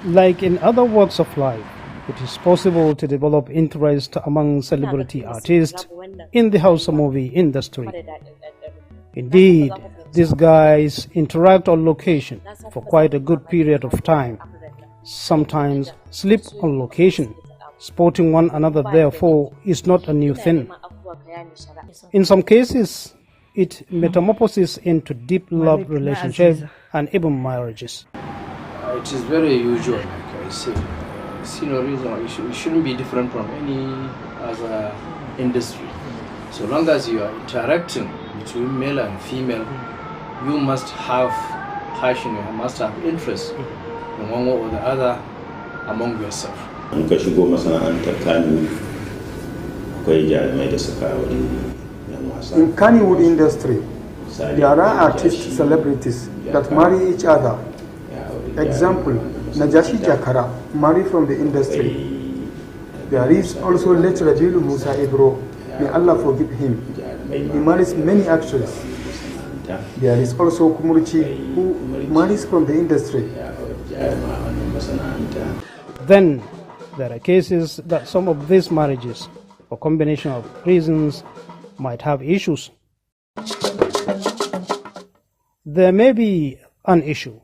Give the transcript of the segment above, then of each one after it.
Like in other walks of life, it is possible to develop interest among celebrity artists in the Hausa movie industry. Indeed, these guys interact on location for quite a good period of time, sometimes sleep on location. Sporting one another, therefore, is not a new thing. In some cases, it metamorphoses into deep love relationships and even marriages. It is very usual, like I say. See no reason it shouldn't be different from any other industry. So long as you are interacting between male and female, you must have passion, you must have interest in one way or the other among yourself. In Kannywood industry, there are artist celebrities that marry each other. Example, Najashi Jakara, married from the industry. There is also late Rajilu Musa Ibro, may Allah forgive him. He marries many actors. There is also Kumurichi, who marries from the industry. Then there are cases that some of these marriages, for combination of reasons, might have issues. There may be an issue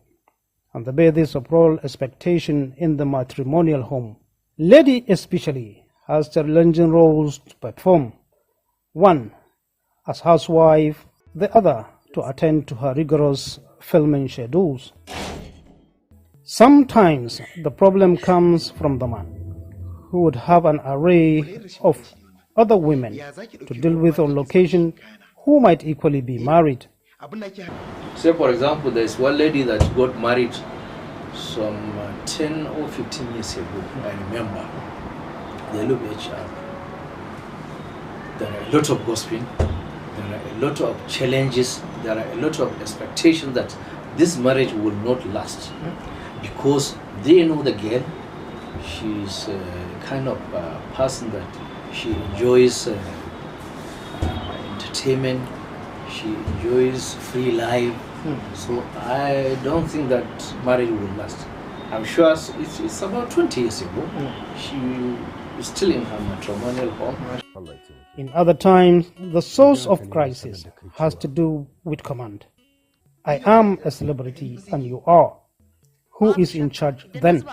on the basis of role expectation in the matrimonial home. Lady especially has challenging roles to perform. One, as housewife, the other to attend to her rigorous filming schedules. Sometimes the problem comes from the man, who would have an array of other women to deal with on location who might equally be married. Say for example, there is one lady that got married some 10 or 15 years ago, I remember. They look at each other. There are a lot of gossiping, there are a lot of challenges, there are a lot of expectations that this marriage will not last. Because they know the girl, she's a kind of person that she enjoys entertainment, she enjoys free life. So I don't think that marriage will last. I'm sure it's about 20 years ago. She is still in her matrimonial home. In other times, the source of crisis has to do with command. I am a celebrity and you are. Who is in charge then?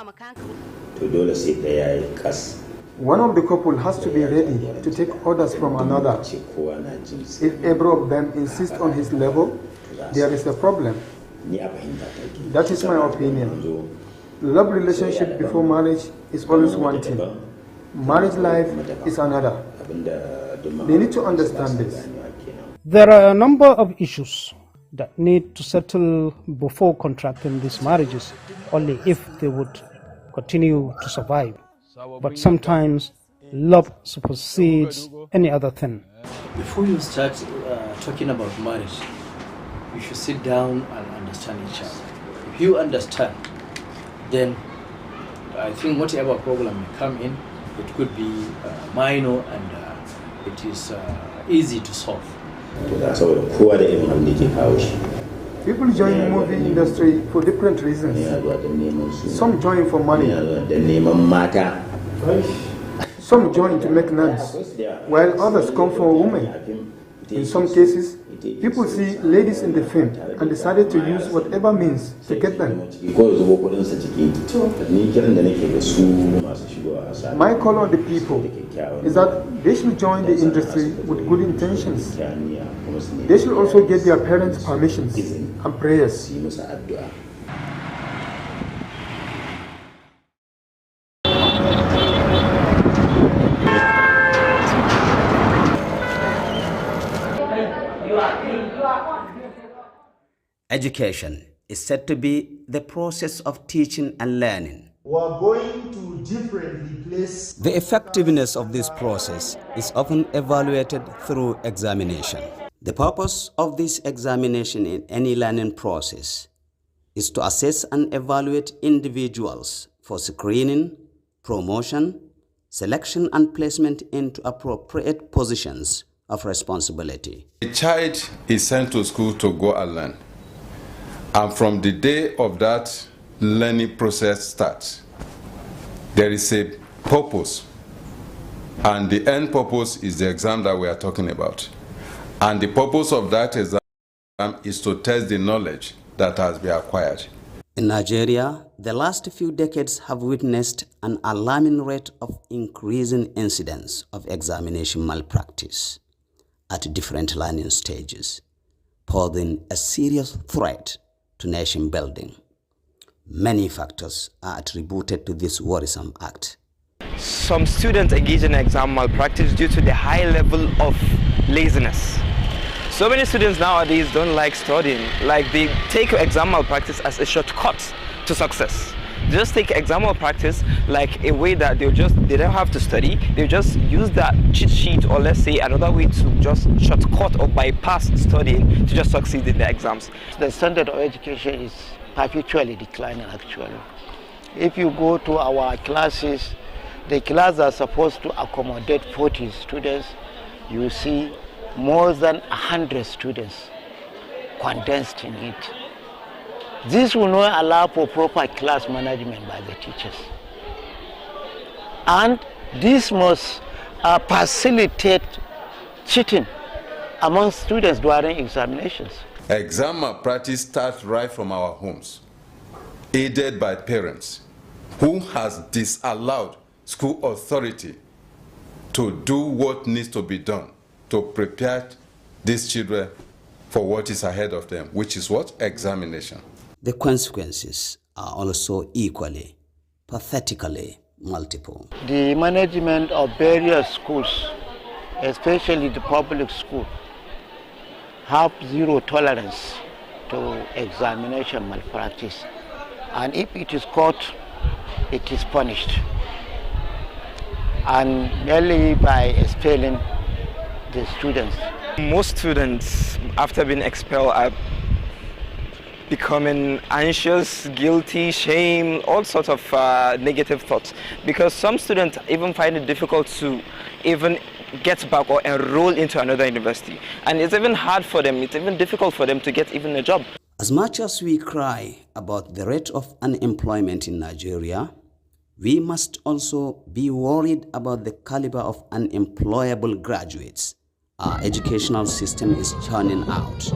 One of the couple has to be ready to take orders from another. If either of them insists on his level, there is a problem. That is my opinion. Love relationship before marriage is always one thing. Marriage life is another. They need to understand this. There are a number of issues that need to settle before contracting these marriages, only if they would continue to survive. But sometimes love supersedes any other thing. Before you start talking about marriage, you should sit down and understand each other. If you understand, then I think whatever problem may come in, it could be minor and it is easy to solve. People join the movie industry for different reasons. Some join for money. Some join to make nuns, while others come for women. In some cases, people see ladies in the film and decided to use whatever means to get them. My call on the people is that they should join the industry with good intentions. They should also get their parents' permissions and prayers. Education is said to be the process of teaching and learning. We are going to differently place. The effectiveness of this process is often evaluated through examination. The purpose of this examination in any learning process is to assess and evaluate individuals for screening, promotion, selection and placement into appropriate positions of responsibility. A child is sent to school to go and learn. And from the day of that learning process starts, there is a purpose, and the end purpose is the exam that we are talking about. And the purpose of that exam is to test the knowledge that has been acquired. In Nigeria, the last few decades have witnessed an alarming rate of increasing incidents of examination malpractice at different learning stages, posing a serious threat to nation building. Many factors are attributed to this worrisome act. Some students engage in exam malpractice due to the high level of laziness. So many students nowadays don't like studying, like they take exam malpractice as a shortcut to success. They just take exam malpractice like a way that they don't have to study, they just use that cheat sheet, or let's say another way to just shortcut or bypass studying to just succeed in the exams. The standard of education is perpetually declining actually. If you go to our classes, the classes are supposed to accommodate 40 students, you see more than 100 students condensed in it. This will not allow for proper class management by the teachers. And this must facilitate cheating among students during examinations. Exam malpractice starts right from our homes, aided by parents who has disallowed school authority to do what needs to be done to prepare these children for what is ahead of them, which is what? Examination. The consequences are also equally, pathetically multiple. The management of various schools, especially the public school, have zero tolerance to examination malpractice. And if it is caught, it is punished. And merely by expelling the students. Most students, after being expelled, are becoming anxious, guilty, shame, all sorts of negative thoughts. Because some students even find it difficult to even get back or enroll into another university. And it's even hard for them, it's even difficult for them to get even a job. As much as we cry about the rate of unemployment in Nigeria, we must also be worried about the caliber of unemployable graduates our educational system is churning out.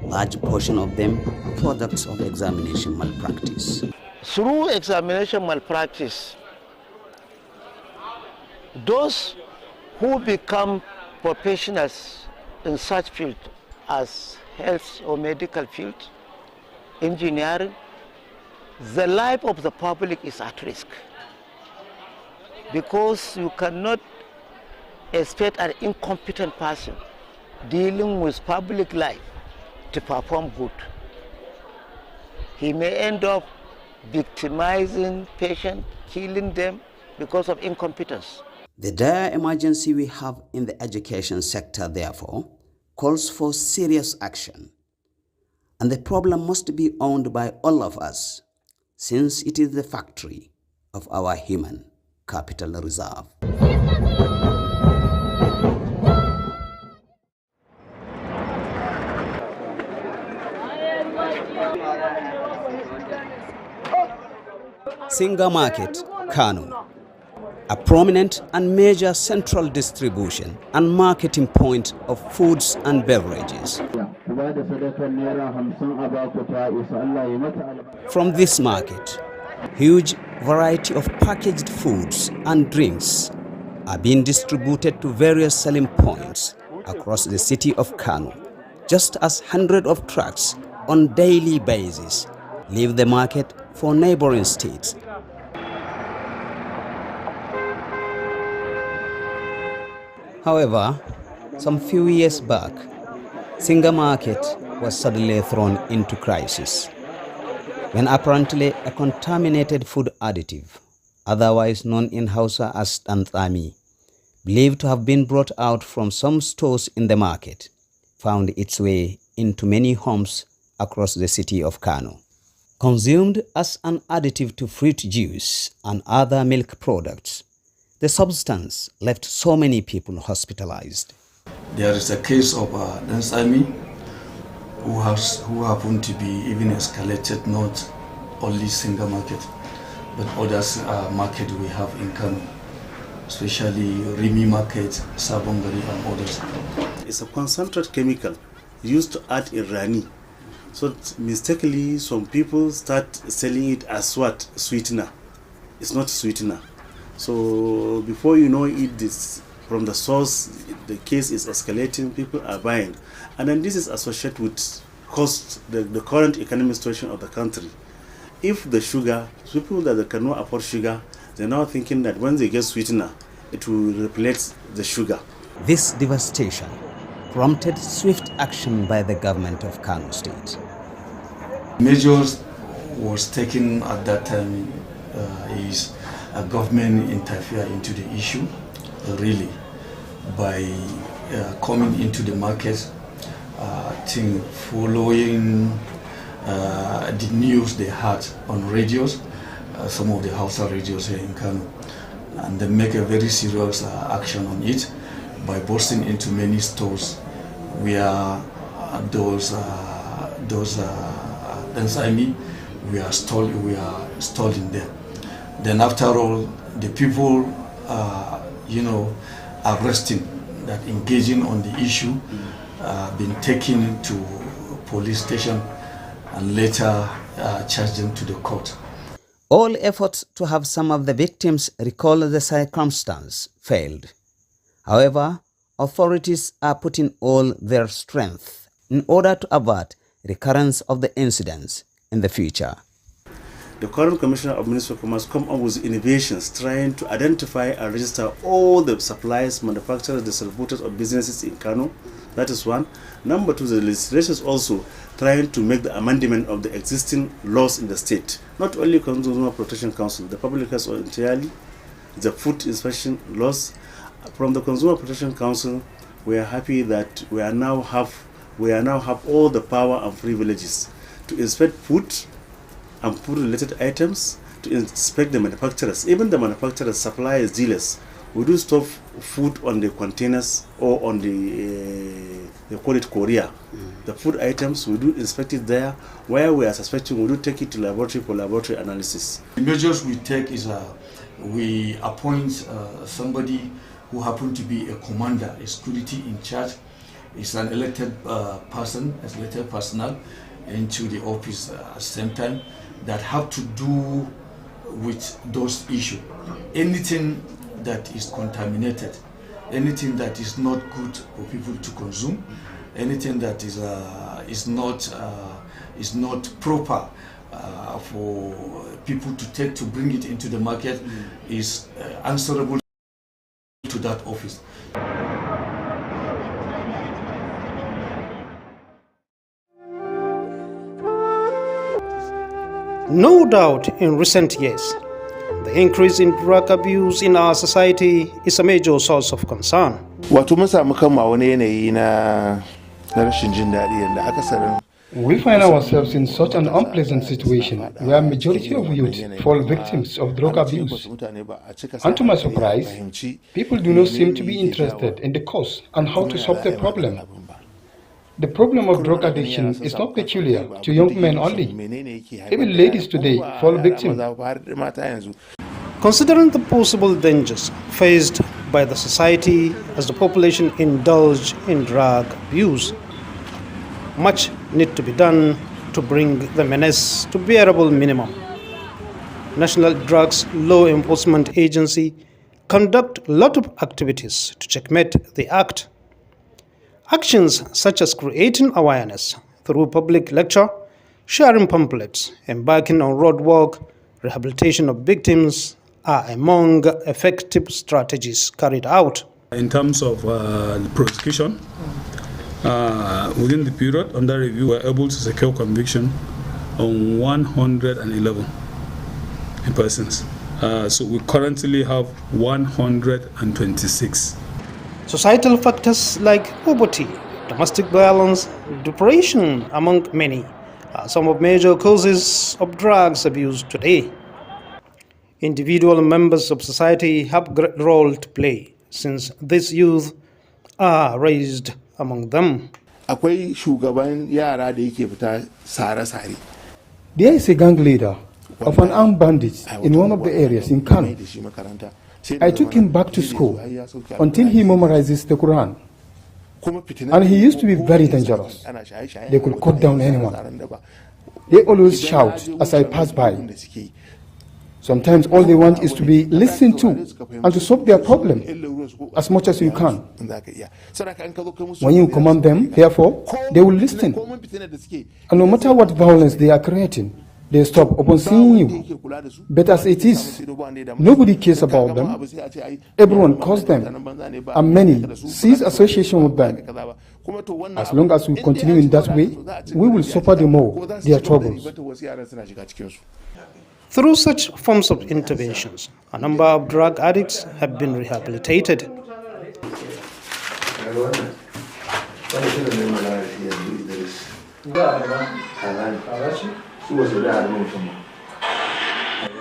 Large portion of them products of examination malpractice. Through examination malpractice, those who become professionals in such field as health or medical field, engineering, the life of the public is at risk, because you cannot expect an incompetent person dealing with public life to perform good. He may end up victimizing patients, killing them because of incompetence. The dire emergency we have in the education sector, therefore, calls for serious action. And the problem must be owned by all of us, since it is the factory of our human capital reserve. Singa Market, Kano, a prominent and major central distribution and marketing point of foods and beverages. From this market, huge variety of packaged foods and drinks are being distributed to various selling points across the city of Kano, just as hundreds of trucks on daily basis leave the market for neighboring states. However, some few years back, Singa Market was suddenly thrown into crisis when apparently a contaminated food additive, otherwise known in Hausa as tanthami, believed to have been brought out from some stores in the market, found its way into many homes across the city of Kano. Consumed as an additive to fruit juice and other milk products, the substance left so many people hospitalized. There is a case of Dansami who happened to be even escalated not only single market, but others market we have in Kano, especially Rimi market, Sabongari and others. It's a concentrated chemical used to add in Rani. So mistakenly some people start selling it as what? Sweetener. It's not sweetener. So before you know it, this from the source, the case is escalating, people are buying. And then this is associated with cost, the current economic situation of the country. If the sugar, people that cannot afford sugar, they're now thinking that when they get sweetener, it will replace the sugar. This devastation prompted swift action by the government of Kano State. Measures was taken at that time is a government interfere into the issue, really, by coming into the market, following the news they had on radios, some of the Hausa radios here in Kano, and they make a very serious action on it by bursting into many stores where those enzymes we are installing there. Then after all, the people arresting that engaging on the issue been taken to police station and later charged them to the court. All efforts to have some of the victims recall the circumstance failed. However, authorities are putting all their strength in order to avert recurrence of the incidents in the future. The current Commissioner of Ministry of Commerce come up with innovations trying to identify and register all the suppliers, manufacturers, distributors of businesses in Kano. That is one. Number two, the legislation is also trying to make the amendment of the existing laws in the state. Not only Consumer Protection Council, the public health entirely, the food inspection laws. From the Consumer Protection Council, we are happy that we now have all the power and privileges to inspect food and food-related items, to inspect the manufacturers, even the manufacturers, suppliers, dealers. We do store food on the containers or on the, they call it courier. The food items, we do inspect it there. Where we are suspecting, we do take it to laboratory for laboratory analysis. The measures we take is we appoint somebody who happen to be a commander, a security in charge. It's an elected person, an elected personnel into the office at the same time that have to do with those issues. Anything that is contaminated, anything that is not good for people to consume, anything that is not proper for people to take to bring it into the market is answerable to that office. No doubt in recent years, the increase in drug abuse in our society is a major source of concern. Wato mun samu kanmu a wani yanayi na rashin jin daɗi yadda akasarin. We find ourselves in such an unpleasant situation where majority of youth fall victims of drug abuse. And to my surprise, people do not seem to be interested in the cause and how to solve the problem. The problem of drug addiction is not peculiar to young men only. Even ladies today fall victim. Considering the possible dangers faced by the society as the population indulge in drug abuse, much need to be done to bring the menace to bearable minimum. National Drugs Law Enforcement Agency conduct a lot of activities to checkmate the act. Actions such as creating awareness through public lecture, sharing pamphlets, embarking on road work, rehabilitation of victims are among effective strategies carried out. In terms of the prosecution, within the period under review, we were able to secure conviction on 111 persons. So we currently have 126. Societal factors like poverty, domestic violence, depression, among many, are some of major causes of drugs abuse today. Individual members of society have a great role to play since these youth are raised among them. Akwai shugaban yara da yake fita sare-sare. There is a gang leader of an armed bandit in one of the areas in Kano. I took him back to school until he memorizes the Quran. And he used to be very dangerous. They could cut down anyone. They always shout as I pass by. Sometimes all they want is to be listened to and to solve their problem as much as you can. When you command them, therefore, they will listen. And no matter what violence they are creating, they stop upon seeing you. But as it is, nobody cares about them. Everyone calls them, and many cease association with them. As long as we continue in that way, we will suffer the more their troubles. Through such forms of interventions, a number of drug addicts have been rehabilitated.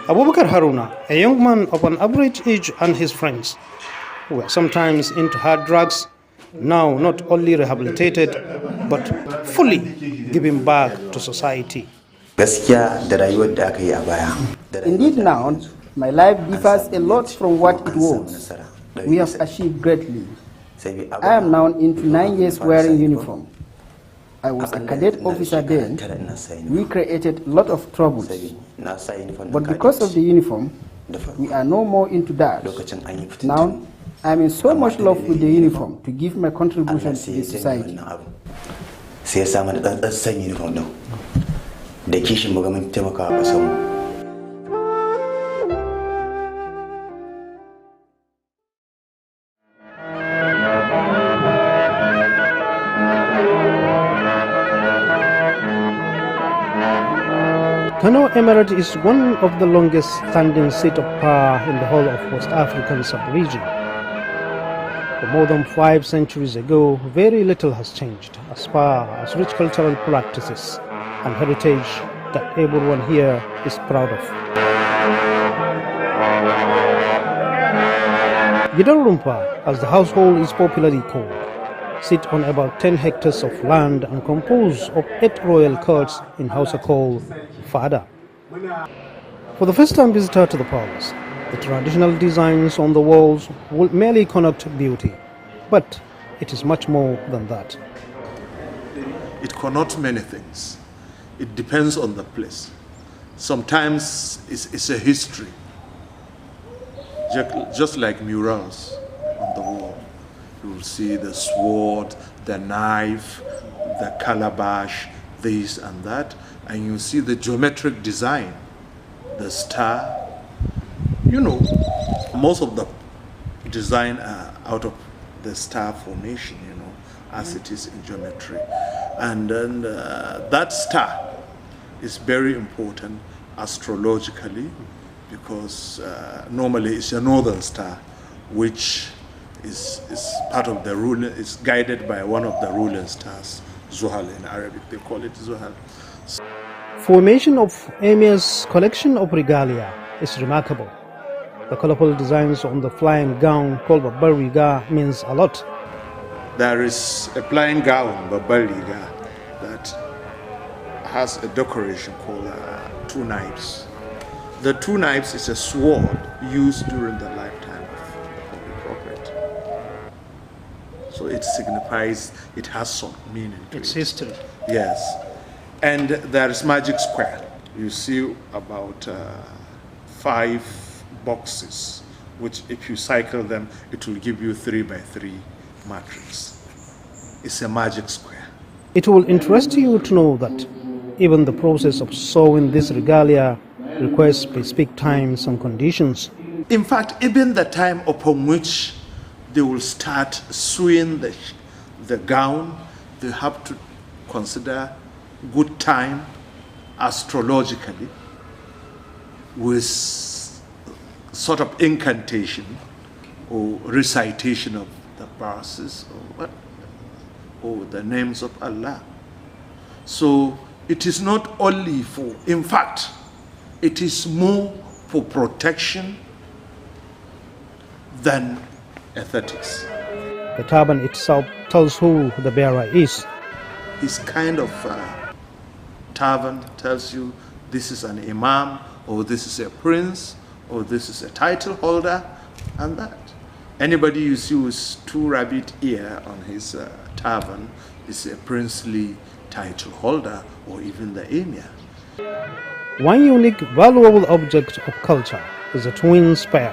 Abubakar Haruna, a young man of an average age, and his friends, who were sometimes into hard drugs, now not only rehabilitated, but fully giving back to society. Indeed now, my life differs a lot from what it was. We have achieved greatly. I am now into 9 years wearing uniform. I was a cadet officer then. We created a lot of troubles. But because of the uniform, we are no more into that. Now, I am in so much love with the uniform to give my contribution to the society. Kano Emirate is one of the longest standing seat of power in the whole of West African sub-region. For more than 5 centuries ago, very little has changed as far as rich cultural practices and heritage that everyone here is proud of. Gidarumpa, as the household is popularly called, sit on about 10 hectares of land and compose of 8 royal courts in Hausa called Fada. For the first-time visitor to the palace, the traditional designs on the walls will merely connote beauty, but it is much more than that. It connotes many things. It depends on the place. Sometimes it's a history, just like murals on the wall. You will see the sword, the knife, the calabash, this and that, and you see the geometric design, the star. You know, most of the design are out of the star formation, you know, as it is in geometry. And then that star is very important astrologically because normally it's a northern star, which is part of the ruler, is guided by one of the ruling stars, Zuhal in Arabic, they call it Zuhal. Formation of Emir's collection of regalia is remarkable. The colorful designs on the flying gown called Babariga means a lot. There is a flying gown, Babariga, that has a decoration called 2 knives. The 2 knives is a sword used during the lifetime of the prophet. So it signifies, it has some meaning to it. It's history. Yes. And there is magic square. You see about 5 boxes, which if you cycle them, it will give you 3 by 3 matrix. It's a magic square. It will interest you to know that even the process of sewing this regalia requires specific times and conditions. In fact, even the time upon which they will start sewing the gown, they have to consider good time astrologically with sort of incantation or recitation of the verses or the names of Allah. So it is not only for, in fact, it is more for protection than aesthetics. The turban itself tells who the bearer is. His kind of turban tells you this is an imam or this is a prince, or this is a title holder, and that. Anybody you see with 2 rabbit ear on his turban is a princely title holder, or even the emir. One unique, valuable object of culture is a twin spear,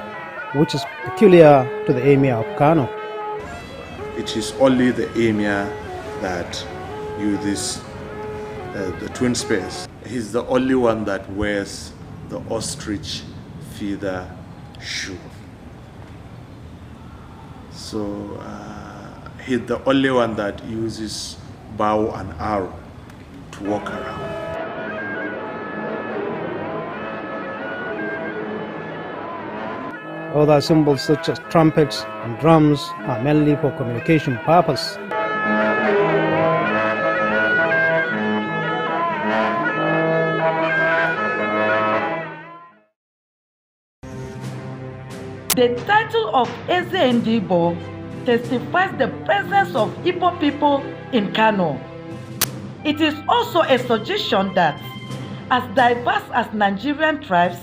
which is peculiar to the Emir of Kano. It is only the emir that uses the twin spears. He's the only one that wears the ostrich feather shoe. So he's the only one that uses bow and arrow to walk around. Other symbols such as trumpets and drums are mainly for communication purpose. The title of Eze Ndibo testifies the presence of Igbo people in Kano. It is also a suggestion that, as diverse as Nigerian tribes,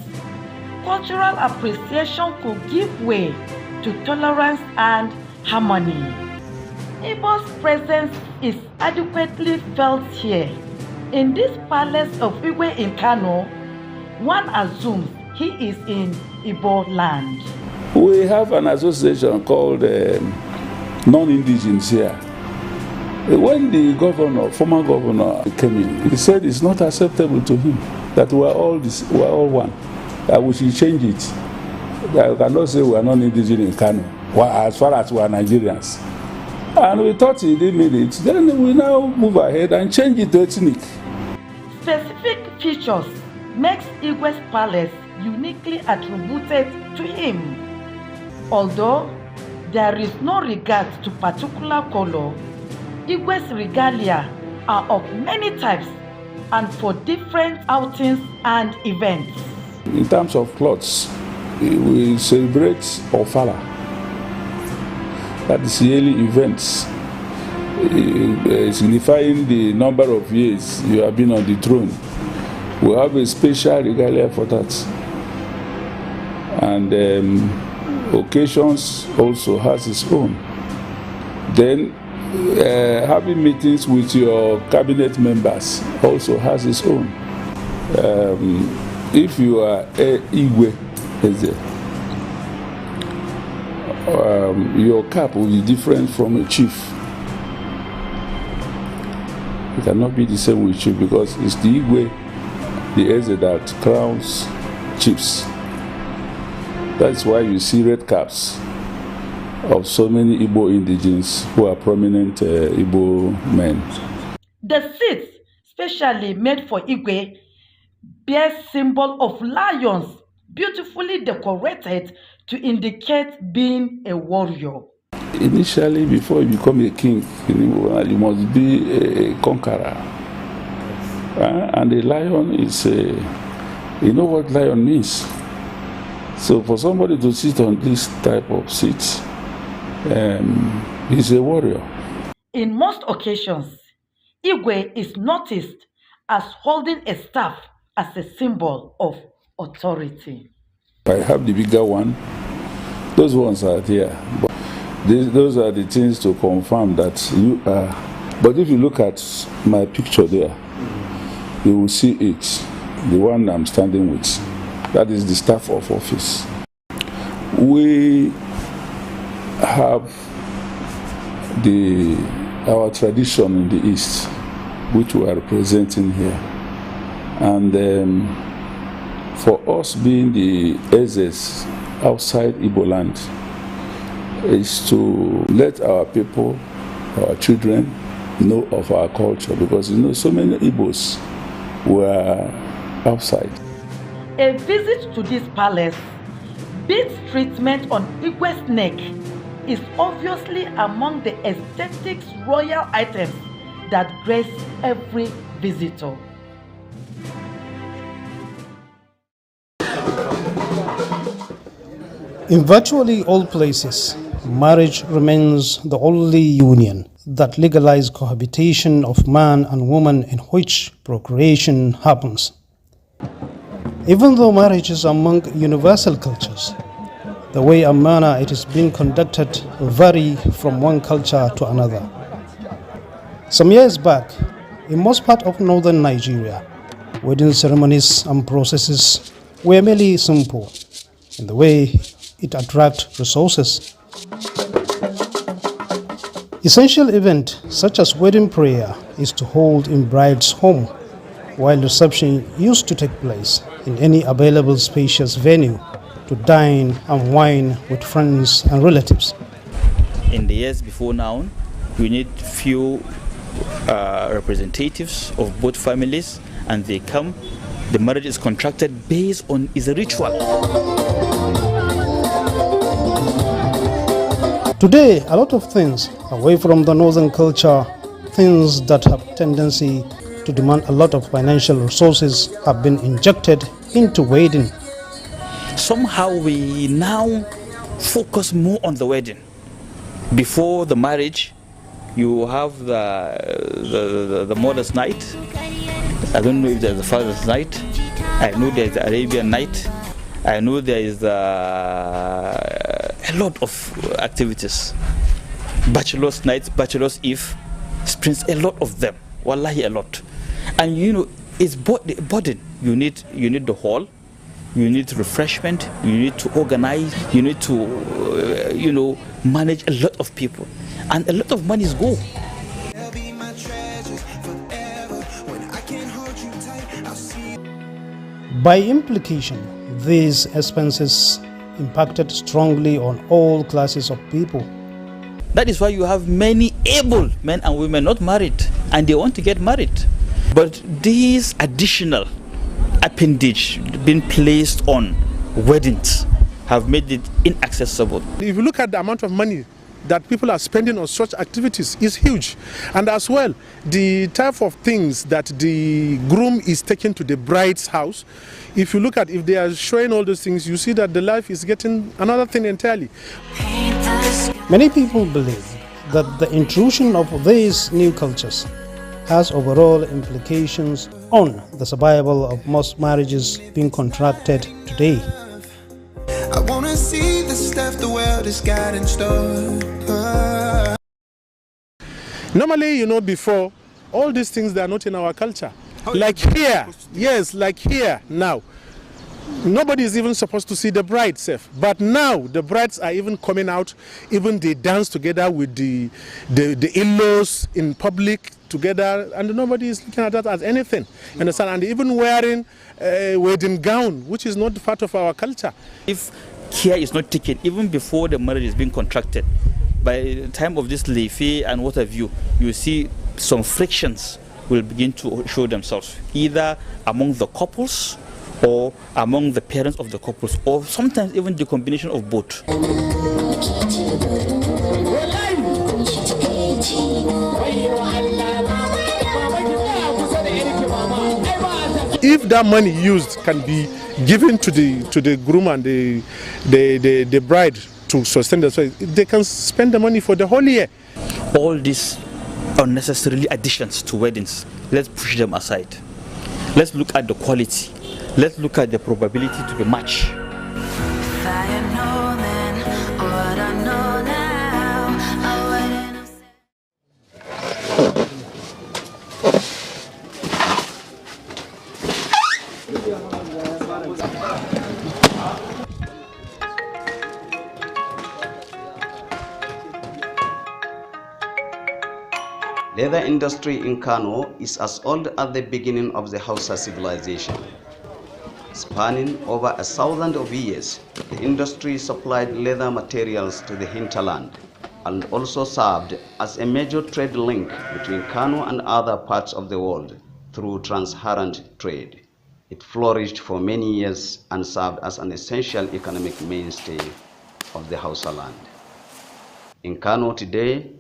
cultural appreciation could give way to tolerance and harmony. Igbo's presence is adequately felt here. In this palace of Igwe in Kano, one assumes he is in Igbo land. We have an association called Non-Indigens here. When the former governor came in, he said it's not acceptable to him that we are all one. That we should change it. That we cannot say we are non-indigenous in Kano, as far as we are Nigerians. And we thought he didn't mean it. Then we now move ahead and change it to ethnic. Specific features makes Igwe's palace uniquely attributed to him. Although there is no regard to particular color, Igwe's regalia are of many types and for different outings and events. In terms of clothes, we celebrate Ofala. That is yearly events, signifying the number of years you have been on the throne. We have a special regalia for that. And occasions also has its own. Then having meetings with your cabinet members also has its own. If you are a Igwe, your cap will be different from a chief. It cannot be the same with chief because it's the Igwe, the Eze that crowns chiefs. That's why you see red caps of so many Igbo indigenes who are prominent Igbo men. The seats, specially made for Igwe, bear symbol of lions, beautifully decorated to indicate being a warrior. Initially, before you become a king, you must be a conqueror. And a lion is you know what lion means. So for somebody to sit on this type of seat, he's a warrior. In most occasions, Igwe is noticed as holding a staff as a symbol of authority. I have the bigger one. Those ones are there. But those are the things to confirm that you are. But if you look at my picture there, you will see it, the one I'm standing with. That is the staff of office. We have our tradition in the East, which we are representing here. And for us being the Ezes outside Igbo land, is to let our people, our children, know of our culture, because so many Igbos were outside. A visit to this palace, beads treatment on Igwe's neck, is obviously among the aesthetics royal items that grace every visitor. In virtually all places, marriage remains the only union that legalizes cohabitation of man and woman in which procreation happens. Even though marriage is among universal cultures, the way and manner it is being conducted vary from one culture to another. Some years back, in most parts of northern Nigeria, wedding ceremonies and processes were merely simple in the way it attracts resources. Essential event such as wedding prayer is to hold in bride's home, while reception used to take place in any available spacious venue to dine and wine with friends and relatives. In the years before now, we need few representatives of both families, and they come. The marriage is contracted based on is a ritual. Today, a lot of things away from the northern culture, things that have tendency to demand a lot of financial resources, have been injected into wedding. Somehow we now focus more on the wedding. Before the marriage, you have the mother's night. I don't know if there's the father's night. I know there's the Arabian night. I know there is a lot of activities. Bachelor's night, bachelor's eve, sprints, a lot of them. Wallahi, a lot. And you know, it's burden. You need the hall. You need refreshment. You need to organize. You need to manage a lot of people, and a lot of money is go. By implication, these expenses impacted strongly on all classes of people. That is why you have many able men and women not married, and they want to get married. But these additional appendage being placed on weddings have made it inaccessible. If you look at the amount of money that people are spending on such activities is huge. And as well, the type of things that the groom is taking to the bride's house, if you look at, if they are showing all those things, you see that the life is getting another thing entirely. Many people believe that the intrusion of these new cultures has overall implications on the survival of most marriages being contracted today. I wanna see the stuff the world has got in store. Normally, before, all these things, they are not in our culture. Like here, yes, like here now. Nobody is even supposed to see the bride safe. But now, the brides are even coming out, even they dance together with the in-laws in public together, and nobody is looking at that as anything. Understand? And even wearing a wedding gown, which is not part of our culture. If care is not taken, even before the marriage is being contracted, by the time of this leafy and what have you, you see some frictions will begin to show themselves, either among the couples or among the parents of the couples, or sometimes even the combination of both. If that money used can be given to the groom and the bride to sustain themselves, they can spend the money for the whole year. All these unnecessarily additions to weddings, let's push them aside. Let's look at the quality. Let's look at the probability to be matched. Leather industry in Kano is as old as the beginning of the Hausa civilization. Spanning over 1,000 of years, the industry supplied leather materials to the hinterland and also served as a major trade link between Kano and other parts of the world through transparent trade. It flourished for many years and served as an essential economic mainstay of the Hausa land. In Kano today,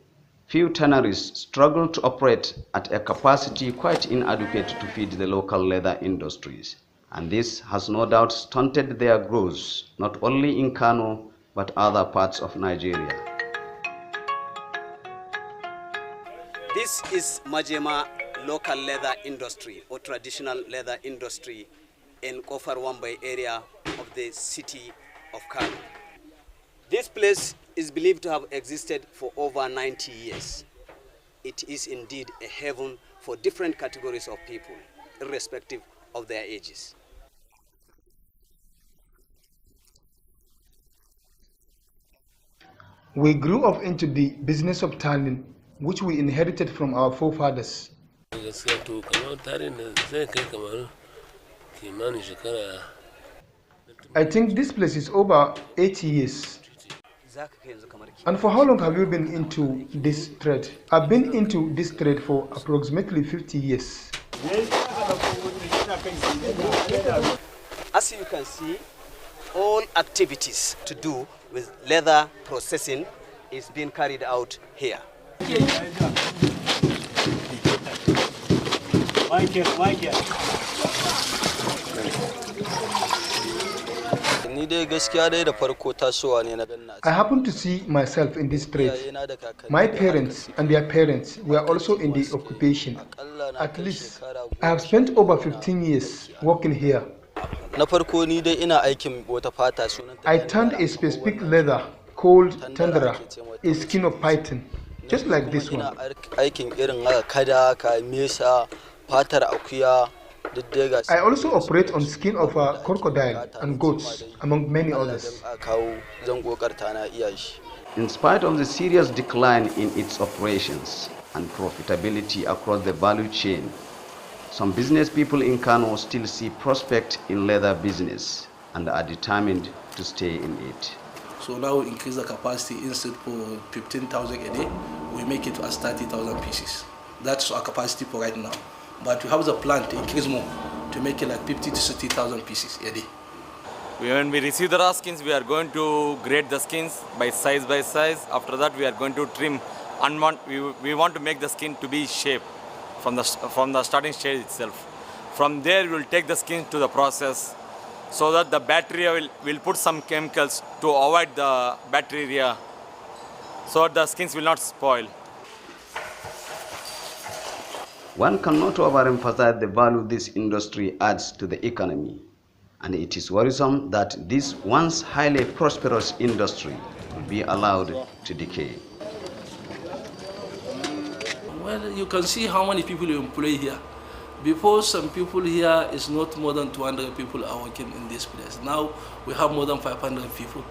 few tanneries struggle to operate at a capacity quite inadequate to feed the local leather industries, and this has no doubt stunted their growth not only in Kano but other parts of Nigeria. This is Majema local leather industry or traditional leather industry in Kofar Wambai area of the city of Kano. This place is believed to have existed for over 90 years. It is indeed a heaven for different categories of people, irrespective of their ages. We grew up into the business of tanning, which we inherited from our forefathers. I think this place is over 80 years. And for how long have you been into this trade? I've been into this trade for approximately 50 years. As you can see, all activities to do with leather processing is being carried out here. I happen to see myself in this trade. My parents and their parents were also in the occupation. At least, I have spent over 15 years working here. I tanned a specific leather called tundra, a skin of python, just like this one. I also operate on skin of crocodile and goats, among many others. In spite of the serious decline in its operations and profitability across the value chain, some business people in Kano still see prospect in leather business and are determined to stay in it. So now we increase the capacity. Instead for 15,000 a day, we make it as 30,000 pieces. That's our capacity for right now. But we have the plan to increase more, to make it like 50 to 60,000 pieces a day. When we receive the raw skins, we are going to grade the skins by size. After that, we are going to trim. And we want to make the skin to be shaped from the starting stage itself. From there, we will take the skin to the process so that the bacteria will put some chemicals to avoid the bacteria so that the skins will not spoil. One cannot overemphasize the value this industry adds to the economy, and it is worrisome that this once highly prosperous industry will be allowed to decay. Well, you can see how many people you employ here. Before, some people here is not more than 200 people are working in this place. Now we have more than 500 people,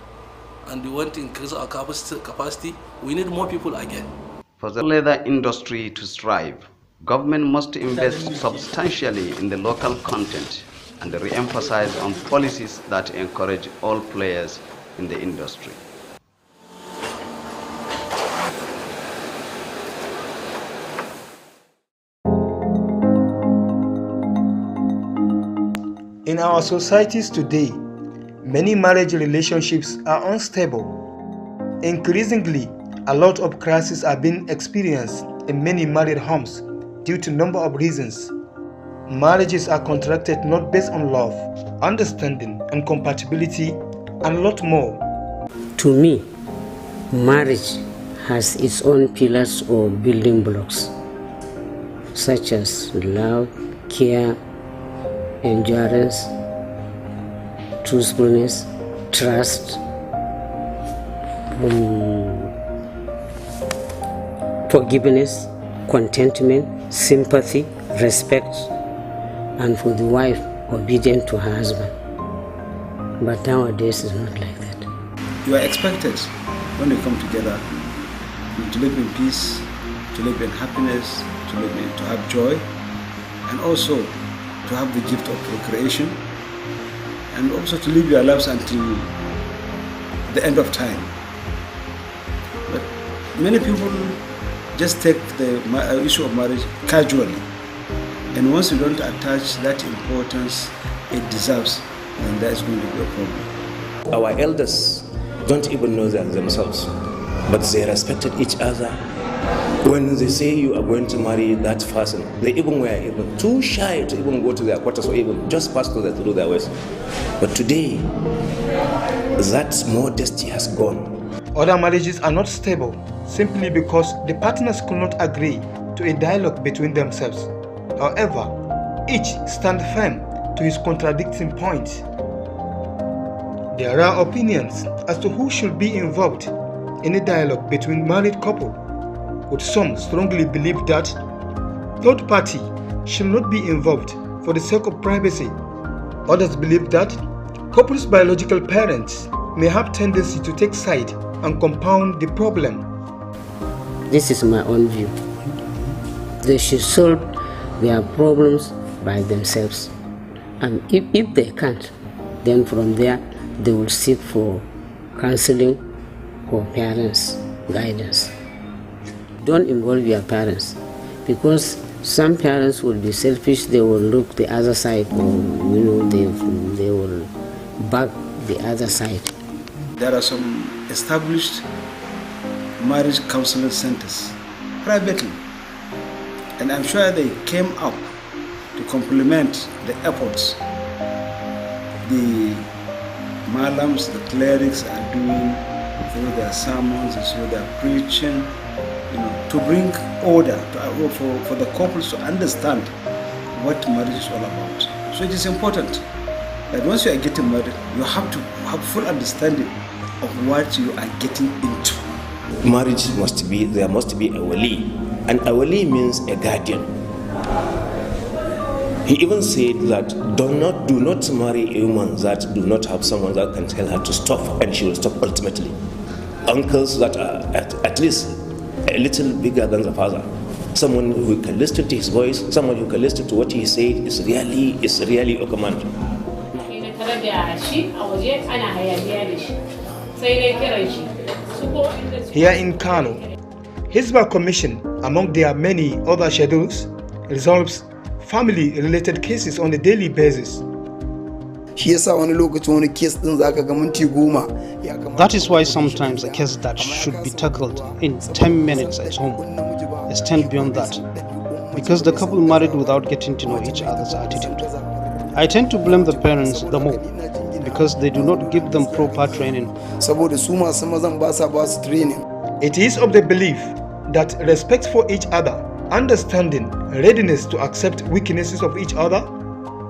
and we want to increase our capacity. We need more people again. For the leather industry to thrive, government must invest substantially in the local content and re-emphasize on policies that encourage all players in the industry. In our societies today, many marriage relationships are unstable. Increasingly, a lot of crises are being experienced in many married homes due to a number of reasons. Marriages are contracted not based on love, understanding, and compatibility, and a lot more. To me, marriage has its own pillars or building blocks, such as love, care, endurance, truthfulness, trust, forgiveness, contentment, sympathy, respect, and for the wife, obedient to her husband. But nowadays it's not like that. You are expected, when you come together, to live in peace, to live in happiness, to have joy, and also to have the gift of procreation, and also to live your lives until the end of time. But many people just take the issue of marriage casually, and once you don't attach that importance it deserves, then there is going to be a problem. Our elders don't even know that themselves, but they respected each other. When they say you are going to marry that person, they even were even too shy to even go to their quarters or even just pass through their ways. But today, that modesty has gone. Other marriages are not stable simply because the partners could not agree to a dialogue between themselves. However, each stand firm to his contradicting points. There are opinions as to who should be involved in a dialogue between married couple, with some strongly believe that third party should not be involved for the sake of privacy. Others believe that couples' biological parents may have tendency to take side and compound the problem. This is my own view. They should solve their problems by themselves. And if they can't, then from there they will seek for counseling or parents' guidance. Don't involve your parents, because some parents will be selfish. They will look the other side, or they will back the other side. There are some established marriage counseling centers privately, and I'm sure they came up to complement the efforts the malams, the clerics are doing through their sermons and through their preaching, to bring order for the couples to understand what marriage is all about. So it is important that once you are getting married, you have to have full understanding of what you are getting into. Marriage there must be a wali, and a wali means a guardian. He even said that do not marry a woman that do not have someone that can tell her to stop, and she will stop ultimately. Uncles that are at least a little bigger than the father, someone who can listen to his voice, someone who can listen to what he said is really a command. Here in Kano, Hizbah Commission, among their many other schedules, resolves family-related cases on a daily basis. That is why sometimes a case that should be tackled in 10 minutes at home extends beyond that, because the couple married without getting to know each other's attitude. I tend to blame the parents the more, because they do not give them proper training. It is of the belief that respect for each other, understanding, readiness to accept weaknesses of each other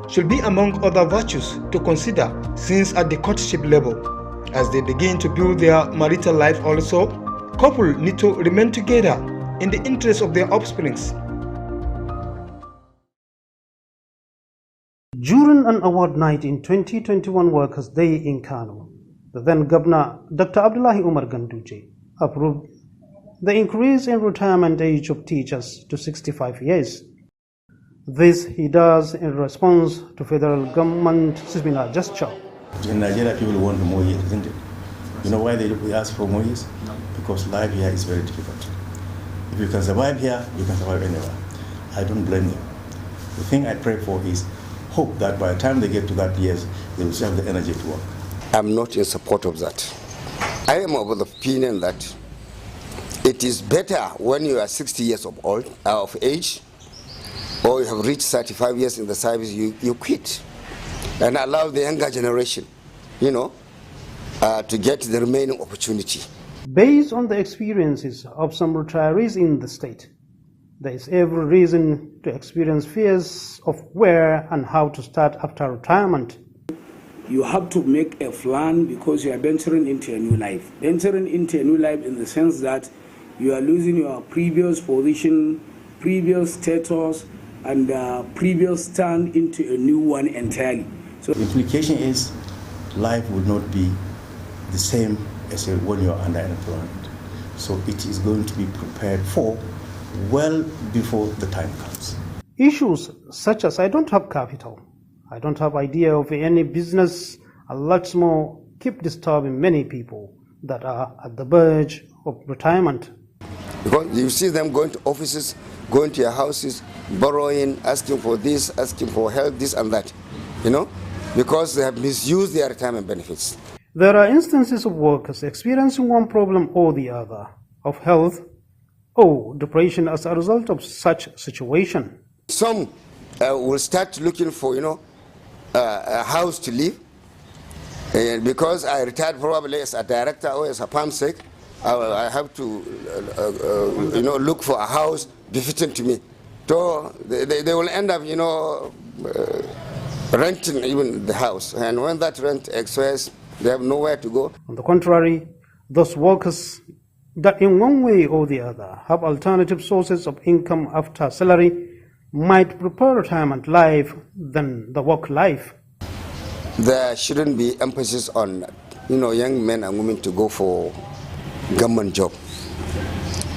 should be among other virtues to consider since at the courtship level. As they begin to build their marital life also, couples need to remain together in the interest of their offsprings. During an award night in 2021 Workers' Day in Kano, the then Governor Dr. Abdullahi Umar Ganduje approved the increase in retirement age of teachers to 65 years. This he does in response to federal government gesture. In Nigeria, people want more years, isn't it? You know why they ask for more years? Because life here is very difficult. If you can survive here, you can survive anywhere. I don't blame them. The thing I pray for is hope that by the time they get to that years, they will still have the energy to work. I'm not in support of that. I am of the opinion that it is better when you are 60 years of age, or you have reached 35 years in the service, you quit and allow the younger generation, to get the remaining opportunity. Based on the experiences of some retirees in the state, there is every reason to experience fears of where and how to start after retirement. You have to make a plan because you are venturing into a new life. Venturing into a new life in the sense that you are losing your previous position, previous status, and previous stand into a new one entirely. So the implication is life will not be the same as when you are under employment. So it is going to be prepared for well before the time comes. Issues such as I don't have capital, I don't have idea of any business, and lots more keep disturbing many people that are at the verge of retirement. Because you see them going to offices, going to your houses, borrowing, asking for this, asking for help, this and that, because they have misused their retirement benefits. There are instances of workers experiencing one problem or the other, of health or depression as a result of such situation. Some will start looking for, a house to live. And because I retired probably as a director or as a PAMSEC, I have to, look for a house befitting to me. So they will end up, renting even the house. And when that rent expires, they have nowhere to go. On the contrary, those workers that in one way or the other have alternative sources of income after salary might prefer retirement life than the work life. There shouldn't be emphasis on, young men and women to go for government job.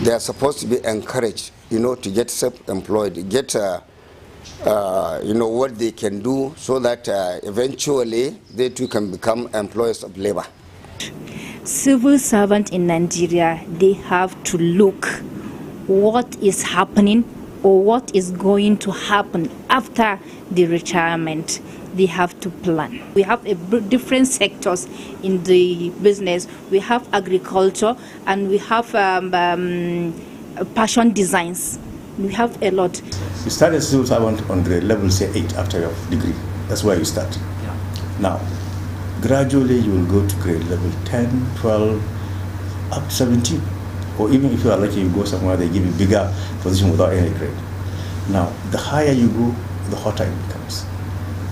They are supposed to be encouraged, to get self-employed, get, what they can do so that eventually they too can become employers of labor. Civil servants in Nigeria, they have to look what is happening or what is going to happen after the retirement. They have to plan. We have different sectors in the business. We have agriculture and we have fashion designs. We have a lot. You start as a civil servant on grade level, say 8 after your degree. That's where you start. Yeah. Now, gradually you will go to grade level 10, 12, up to 17. Or even if you are lucky, you go somewhere, they give you bigger position without any grade. Now, the higher you go, the hotter it becomes.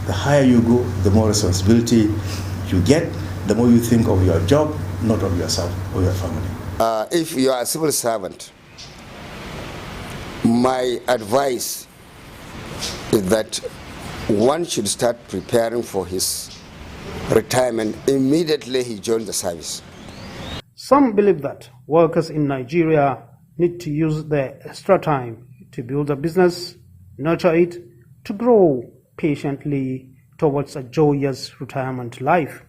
The higher you go, the more responsibility you get, the more you think of your job, not of yourself or your family. If you are a civil servant, my advice is that one should start preparing for his retirement immediately he joins the service. Some believe that workers in Nigeria need to use their extra time to build a business, nurture it, to grow patiently towards a joyous retirement life.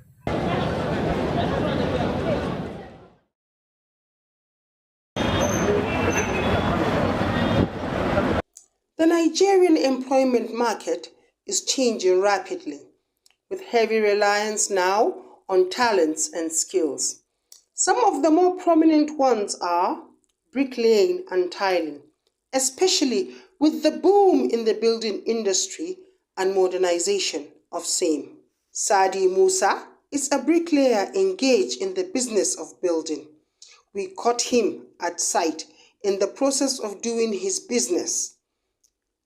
The Nigerian employment market is changing rapidly, with heavy reliance now on talents and skills. Some of the more prominent ones are bricklaying and tiling, especially with the boom in the building industry and modernization of same. Sadi Musa is a bricklayer engaged in the business of building. We caught him at site in the process of doing his business.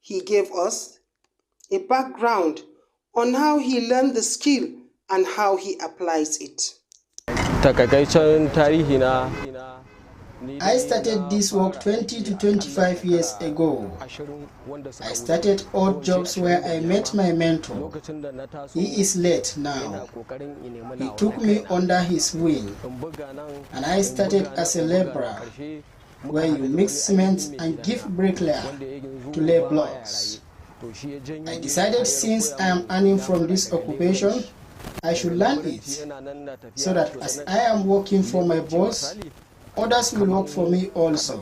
He gave us a background on how he learned the skill and how he applies it. I started this work 20 to 25 years ago. I started odd jobs where I met my mentor. He is late now. He took me under his wing, and I started as a laborer, where you mix cement and give bricklayer to lay blocks. I decided since I am earning from this occupation, I should learn it, so that as I am working for my boss, others will work for me also.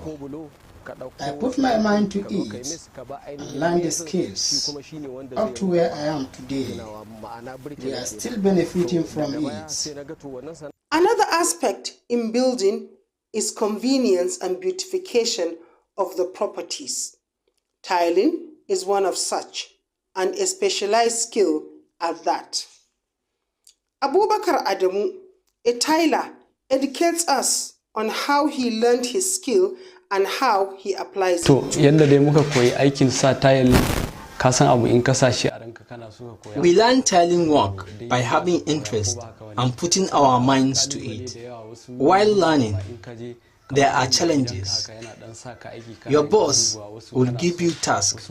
I put my mind to it and learn the skills up to where I am today. We are still benefiting from it. Another aspect in building is convenience and beautification of the properties. Tiling is one of such, and a specialized skill at that. Abubakar Adamu, a tiler, educates us on how he learned his skill and how he applies it. We learn tiling work by having interest and putting our minds to it. While learning, there are challenges. Your boss will give you tasks.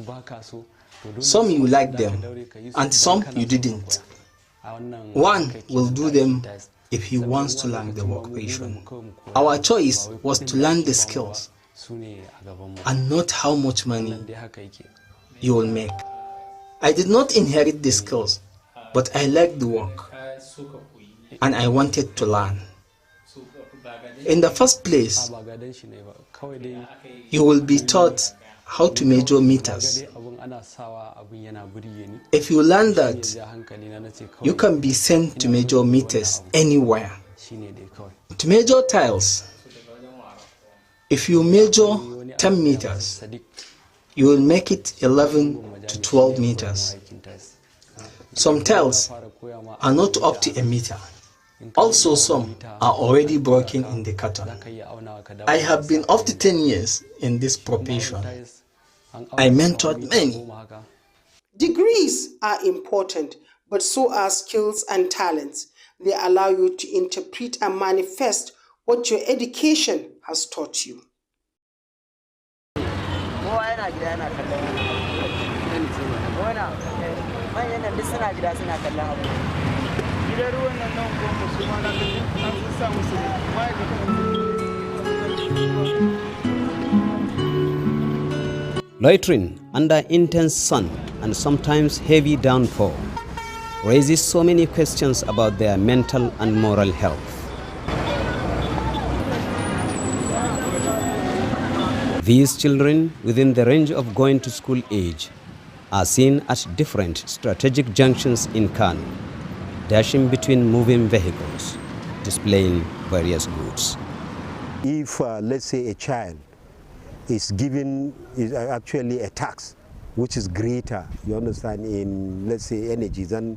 Some you like them, and some you didn't. One will do them if he wants to learn the occupation. Our choice was to learn the skills and not how much money you will make. I did not inherit the skills, but I liked the work and I wanted to learn. In the first place, you will be taught how to measure meters. If you learn that, you can be sent to measure meters anywhere. To measure tiles, if you measure 10 meters, you will make it 11 to 12 meters. Some tiles are not up to a meter. Also, some are already broken in the carton. I have been up to 10 years in this profession. I mentored many. Degrees are important, but so are skills and talents. They allow you to interpret and manifest what your education has taught you. Loitering under intense sun and sometimes heavy downpour raises so many questions about their mental and moral health. These children, within the range of going to school age, are seen at different strategic junctions in Kano, dashing between moving vehicles, displaying various goods. If, let's say, a child is given actually a tax which is greater, you understand, in, let's say, energy than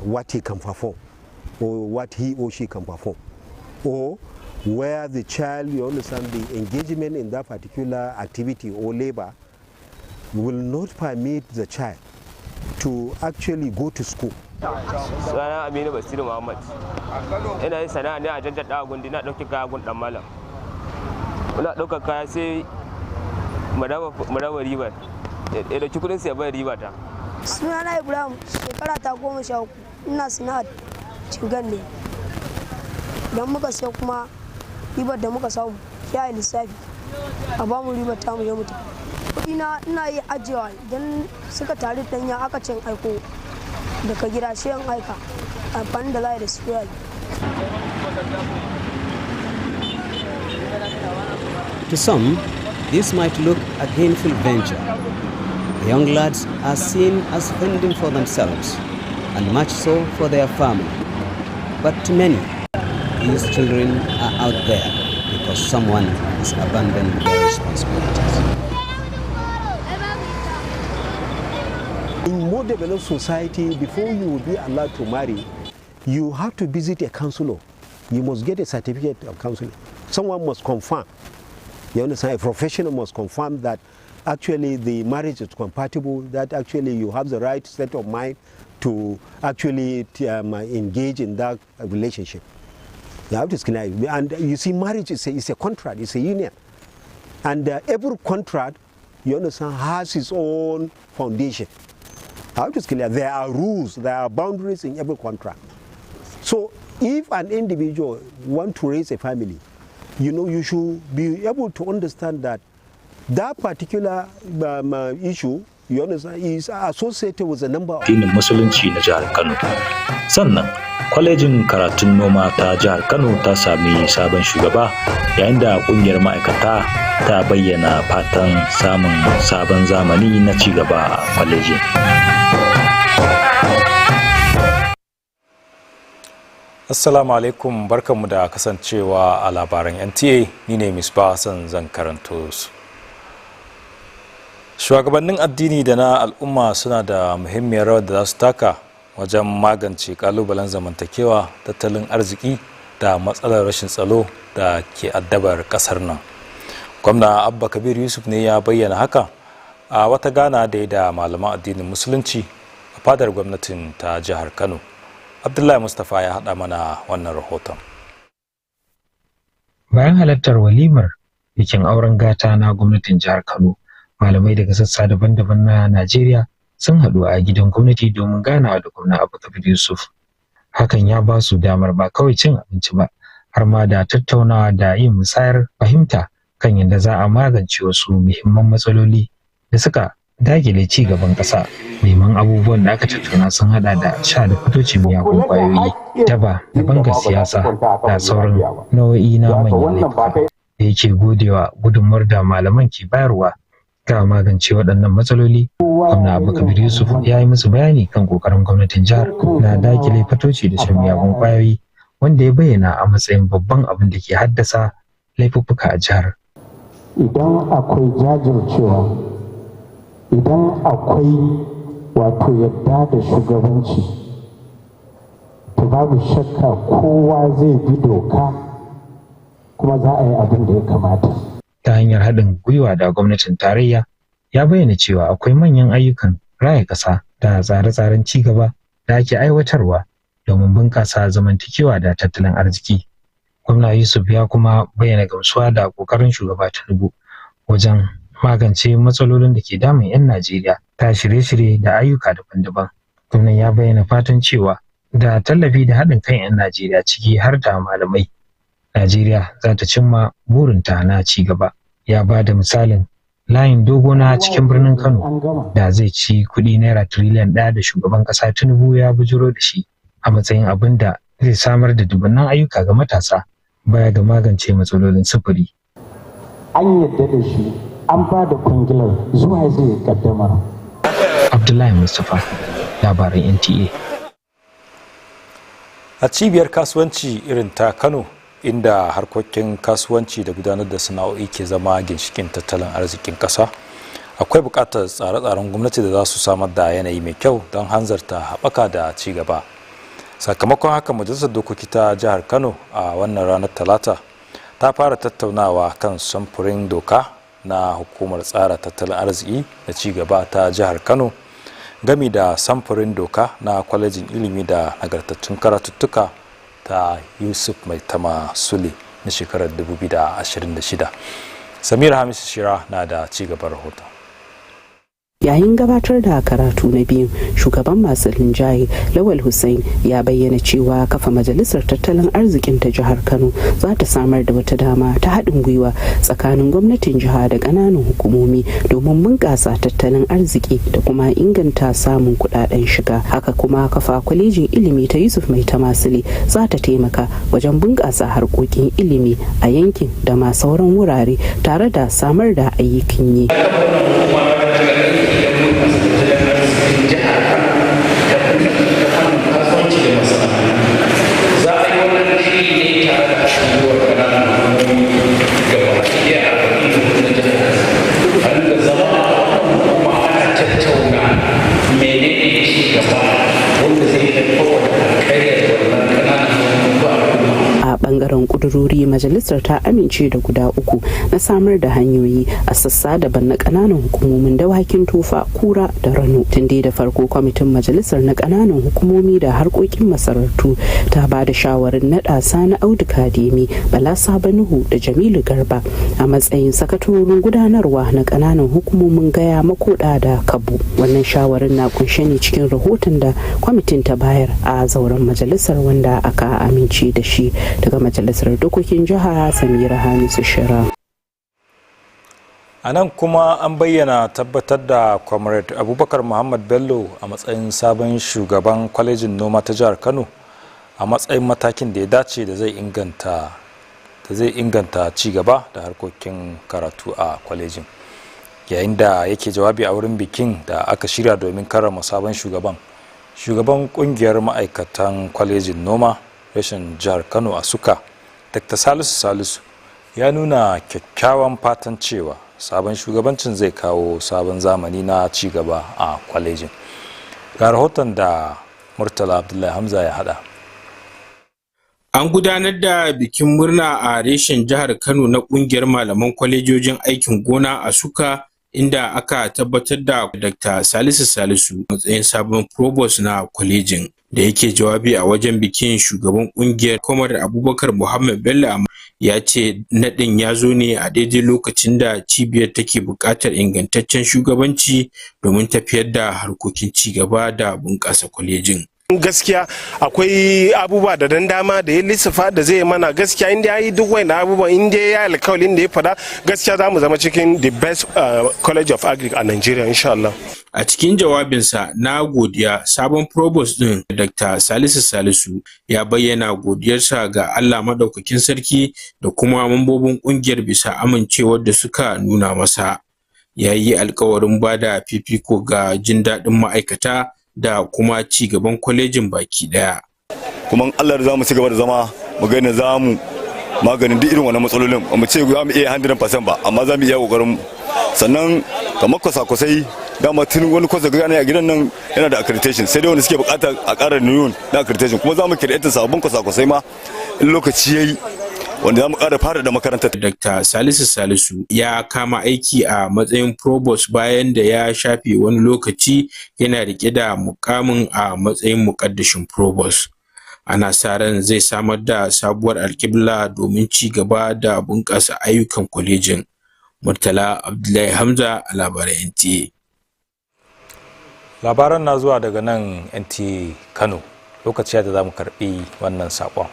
what he can perform, or what he or she can perform, or where the child, you understand, the engagement in that particular activity or labor will not permit the child to actually go to school. Sana Aminu Basiru Muhammad. Ina yin sana'a ne a jajjada gundi na ɗauki kaya gun ɗan malam. Muna ɗaukar kaya sai mu raba ribar. Ya ɗauki kuɗin sai ya bayar riba ta. Sunana Ibrahim, shekara ta 13, ina sana'ar cingan ne. Idan muka sai kuma ribar da muka samu ya yi lissafi, a ba mu ribar ta mu je mutum. Kuɗina ina yi ajiyewa idan suka tare ɗanya aka cin aiko daga gida sai an aika amfani da layi da su yayi. To some, this might look a gainful venture. The young lads are seen as fending for themselves, and much so for their family. But to many, these children are out there because someone has abandoned their responsibilities. In more developed society, before you will be allowed to marry, you have to visit a counselor. You must get a certificate of counseling. Someone must confirm. You understand? A professional must confirm that actually the marriage is compatible, that actually you have the right state of mind to actually engage in that relationship. You have to scrutinize. And you see, marriage is a contract, it's a union. And every contract, you understand, has its own foundation. How to scale? There are rules, there are boundaries in every contract. So if an individual wants to raise a family, you know, you should be able to understand that that particular issue, you understand, is associated with a number of... Addinin Musulunci na Jihar Kano. Sannan, kwalejin karatun noma ta Jihar Kano ta sami sabon shugaba yayin da kungiyar ma'aikata ta bayyana fatan samun sabon zamani na cigaba a kwalejin. Assalamu alaikum, barkanmu da kasancewa a labaran NTA. Ni ne Misbah Hassan, zan karanto su. Shugabannin addini da na al'umma suna da muhimmiyar rawar da za su taka wajen magance kalubalen zamantakewa, tattalin arziki da matsalar rashin tsaro da ke addabar kasar nan. Gwamna Abba Kabir Yusuf ne ya bayyana haka a wata gana da ya da malaman addinin musulunci a fadar gwamnatin ta jihar Kano. Abdullahi Mustapha ya haɗa mana wannan rahoton. Bayan halartar walimar bikin auren gata na gwamnatin jihar Kano, malamai daga sassa daban-daban na Najeriya sun haɗu a gidan gwamnati domin ganawa da gwamna Abba Kabir Yusuf. Hakan ya ba su damar ba kawai cin abinci ba, har ma da tattaunawa da yin musayar fahimta kan yadda za a magance wasu muhimman matsaloli da suka dagile ci gaban ƙasa. Neman abubuwan da aka tattauna sun hada da sha da fitocin miyagun kwayoyi, daba da bangar siyasa da sauran nau'o'i na manyan laifuka. Da yake godewa gudunmuwar da malaman ke bayarwa ga magance waɗannan matsaloli, gwamna Abba Kabir Yusuf ya yi musu bayani kan ƙoƙarin gwamnatin jihar na dakile fitoci da shan miyagun kwayoyi, wanda ya bayyana a matsayin babban abin da ke haddasa laifuffuka a jihar. Idan akwai jajircewa, idan akwai wato yadda da shugabanci, to babu shakka kowa zai bi doka kuma za a yi abin da ya kamata. Ta hanyar haɗin gwiwa da gwamnatin tarayya, ya bayyana cewa akwai manyan ayyukan raya ƙasa da tsare-tsaren ci gaba da ake aiwatarwa domin bunƙasa zamantakewa da tattalin arziki. Gwamna Yusuf ya kuma bayyana gamsuwa da ƙoƙarin shugaba Tinubu wajen magance matsalolin da ke damun 'yan Najeriya ta shirye-shirye da ayyuka daban-daban. Gwamnan ya bayyana fatan cewa da tallafi da haɗin kan 'yan Najeriya ciki har da malamai, Najeriya za ta cimma burinta na ci gaba. Ya ba da misalin layin dogo na cikin birnin Kano da zai ci kuɗi naira tiriliyan 1 da shugaban ƙasa Tinubu ya bujuro da shi a matsayin abin da zai samar da dubunnan ayyuka ga matasa baya ga magance matsalolin sufuri. An yadda da shi, an ba da kwangilar zuwa zai kaddamar. Abdullahi Mustapha, labaran NTA. A cibiyar kasuwanci irin ta Kano, inda harkokin kasuwanci da gudanar da sana'o'i ke zama ginshikin tattalin arzikin ƙasa, akwai buƙatar tsare-tsaren gwamnati da za su samar da yanayi mai kyau don hanzarta haɓaka da ci gaba. Sakamakon haka majalisar dokoki ta jihar Kano a wannan ranar Talata ta fara tattaunawa kan samfurin doka na hukumar tsara tattalin arziki da ci gaba ta jihar Kano gami da samfurin doka na kwalejin ilimi da nagartattun karatuttuka ta Yusuf Maitama Sule na shekarar 2026. Samira Hamisu Shira na da ci gaban rahoton. Yayin gabatar da karatu na biyu, shugaban masu rinjaye Lawal Hussein ya bayyana cewa kafa majalisar tattalin arzikin ta jihar Kano za ta samar da wata dama ta haɗin gwiwa tsakanin gwamnatin jiha da ƙananan hukumomi domin bunƙasa tattalin arziki da kuma inganta samun kuɗaɗen shiga. Haka kuma kafa kwalejin ilimi ta Yusuf Maitama Sule za ta taimaka wajen bunƙasa harkokin ilimi a yankin da ma sauran wurare tare da samar da ayyukan yi. Bangaren kudurori, majalisar ta amince da guda 3 na samar da hanyoyi a sassa daban na kananan hukumomin dawakin tofa, kura da rano. Tun da farko kwamitin majalisar na kananan hukumomi da harkokin masarautu ta ba da shawarin naɗa Sani Audu Kademi, Bala Sabanuhu da Jamilu Garba a matsayin sakatorin gudanarwa na kananan hukumomin Gaya, Makoda da Kabu. Wannan shawarin na kunshe ne cikin rahoton da kwamitin ta bayar a zauren majalisar wanda aka amince da shi. Daga majalisar dokokin jiha, Samira Hamisu Shira. A nan kuma an bayyana tabbatar da Comrade Abubakar Muhammad Bello a matsayin sabon shugaban kwalejin noma ta jihar Kano a matsayin matakin da ya dace da zai inganta ci gaba da harkokin karatu a kwalejin. Yayin da yake jawabi a wurin bikin da aka shirya domin karrama sabon shugaban kungiyar ma'aikatan kwalejin noma rashin jihar Kano a Suka, Dr. Salisu ya nuna kyakkyawan fatan cewa sabon shugabancin zai kawo sabon zamani na ci gaba a kwalejin. Ga rahoton da Murtala Abdullahi Hamza ya hada. An gudanar da bikin murna a reshen jihar Kano na kungiyar malaman kwalejojin aikin gona a Suka, inda aka tabbatar da Dr. Salisu matsayin sabon provost na kwalejin. Da yake jawabi a wajen bikin, shugaban kungiyar Comrade Abubakar Muhammad Bello ya ce naɗin ya zo ne a daidai lokacin da cibiyar take buƙatar ingantaccen shugabanci domin tafiyar da harkokin ci gaba da bunƙasa kwalejin. Gaskiya akwai abubuwa da dan dama da ya lissafa da zai mana, gaskiya inda ya yi duk wani abubuwan, inda ya yi alkawalin da ya fada, gaskiya za mu zama cikin the best college of agric a Nigeria insha Allah. A cikin jawabinsa na godiya, sabon provost din Dr. Salisu ya bayyana godiyarsa ga Allah madaukakin sarki da kuma mambobin kungiyar bisa amincewar da suka nuna masa. Ya yi alkawarin bada fifiko ga jin daɗin ma'aikata da kuma ci gaban kwalejin baki daya. Kuma Allah za mu ci gaba da zama mu ga za mu maganin duk irin wannan matsalolin. Ba mu ce za mu iya 100% ba, amma za mu iya kokarin. Sannan kamar kwasa-kwasai, dama tun wani kwasa gane a gidan nan yana da accreditation, sai dai wanda suke bukata a ƙara renewal na accreditation. Kuma za mu create sababbin kwasa-kwasai ma in lokaci yayi wanda za mu ƙara fara da makarantar. Dr. Salisu ya kama aiki a matsayin provost bayan da ya shafe wani lokaci yana rike da mukamin a matsayin muƙaddashin provost. Ana sa ran zai samar da sabuwar alƙibla domin ci gaba da bunƙasa ayyukan kwalejin. Murtala Abdullahi Hamza a Labarai NTA. Labaran na zuwa daga nan NTA Kano. Lokaci da za mu karɓi wannan saƙon.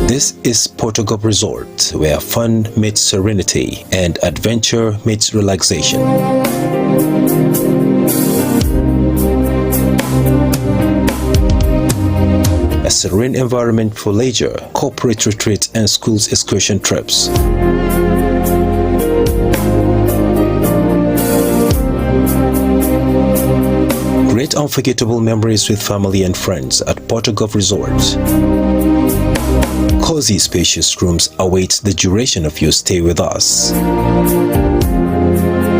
This is Portugal Resort, where fun meets serenity and adventure meets relaxation. A serene environment for leisure, corporate retreats, and schools excursion trips. Great unforgettable memories with family and friends at Portugal Resort. Cozy, spacious rooms await the duration of your stay with us.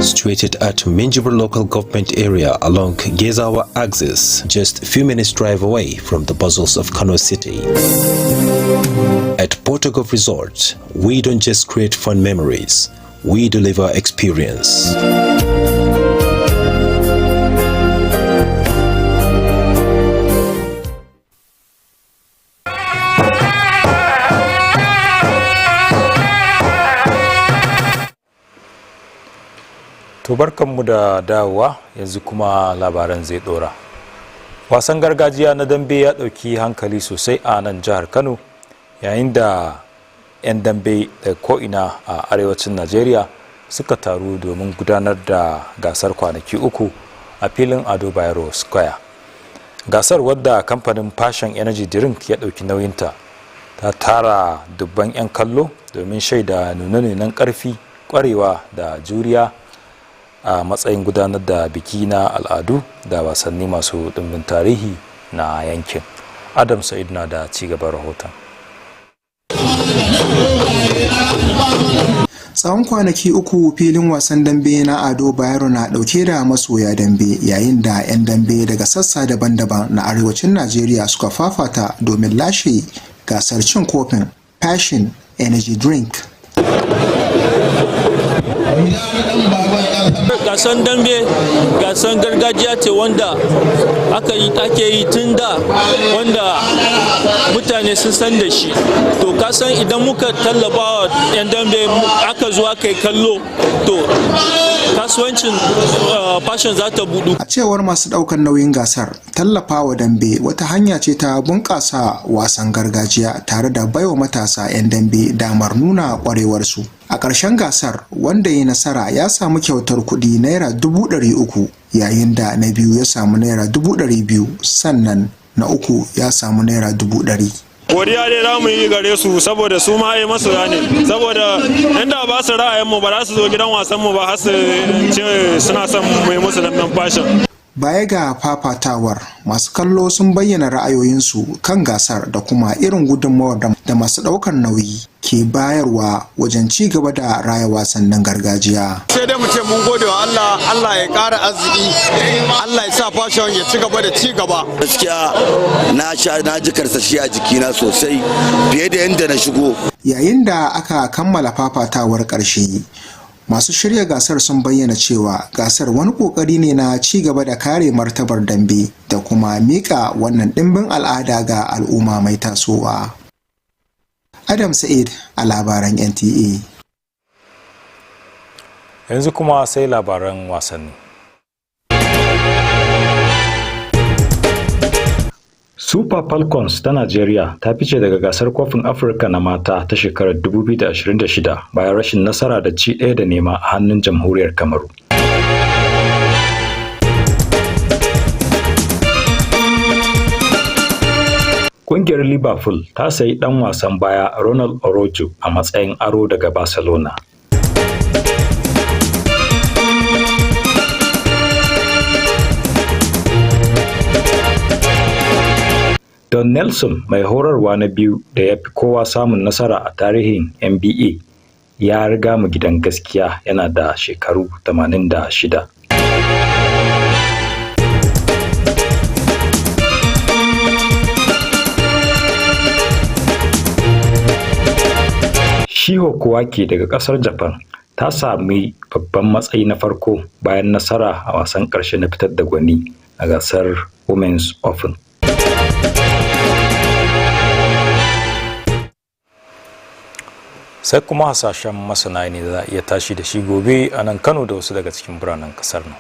Situated at Minjibur local government area along Gezawa axis, just a few minutes drive away from the bustles of Kano City. At Portugal Resort, we don't just create fun memories, we deliver experience. To barkanmu da dawowa, yanzu kuma labaran zai dora. Wasan gargajiya na dambe ya dauki hankali sosai a nan jihar Kano, yayin da 'yan dambe da ko'ina a arewacin Najeriya suka taru domin gudanar da gasar kwanaki uku a filin Ado Bayero Square. Gasar, wadda kamfanin Passion Energy Drink ya dauki nauyinta, ta tara dubban 'yan kallo domin shaida nune-nunen karfi, kwarewa da juriya a matsayin gudanar da biki na al'adu da wasanni masu ɗimbin tarihi na yankin. Adam Sa'id na da cigaban rahoton. Tsawon kwanaki uku filin wasan dambe na Ado Bayero na ɗauke da masoya dambe, yayin da 'yan dambe daga sassa daban-daban na arewacin Najeriya suka fafata domin lashe gasar cin kofin Passion Energy Drink. Gasan dambe gasan gargajiya ce wanda ake yi tun da, wanda mutane sun san da shi. To kasan idan muka tallabawa 'yan dambe aka zo aka yi kallo, to kasuwancin fashion za ta budu. A cewar masu ɗaukar nauyin gasar, tallafawa dambe wata hanya ce ta bunƙasa wasan gargajiya tare da baiwa matasa 'yan dambe damar nuna ƙwarewarsu. A ƙarshen gasar, wanda ya nasara ya samu kyautar kuɗi naira 300,000, yayin da na biyu ya samu naira 200,000, sannan na uku ya samu naira 100,000. Godiya dai za mu yi gare su saboda su ma ai masoya ne, saboda inda ba su ra'ayin mu ba za su zo gidan wasan mu ba har su ce suna son mu yi musu damben fashion. Baya ga fafatawar, masu kallo sun bayyana ra'ayoyinsu kan gasar da kuma irin gudunmawar da masu ɗaukar nauyi ke bayarwa wajen ci gaba da raya wasannin gargajiya. Sai dai mu ce mun gode wa Allah, Allah ya ƙara arziki, Allah ya sa fashion ya ci gaba da ci gaba. Gaskiya na ji karsashi a jikina sosai fiye da yadda na shigo. Yayin da aka kammala fafatawar ƙarshe, masu shirya gasar sun bayyana cewa gasar wani kokari ne na ci gaba da kare martabar dambe da kuma mika wannan dimbin al'ada ga al'umma mai tasowa. Adam Sa'id a labaran NTA. Yanzu kuma sai labaran wasanni. Super Falcons ta Najeriya ta fice daga gasar kofin Afirka na mata ta shekarar 2026 bayan rashin nasara da ci ɗaya da nema a hannun jamhuriyar Kamaru. Ƙungiyar Liverpool ta sayi ɗan wasan baya Ronald Orojo a matsayin aro daga Barcelona. Don Nelson, mai horarwa na biyu da ya fi kowa samun nasara a tarihin NBA, ya riga mu gidan gaskiya, yana da shekaru 86. Shiho Kawaki daga kasar Japan ta sami babban matsayi na farko bayan nasara a wasan ƙarshe na fitar da gwani a gasar Women's Open. Sai kuma hasashen masana ne za a iya tashi da shi gobe a nan Kano da wasu daga cikin biranen kasar nan.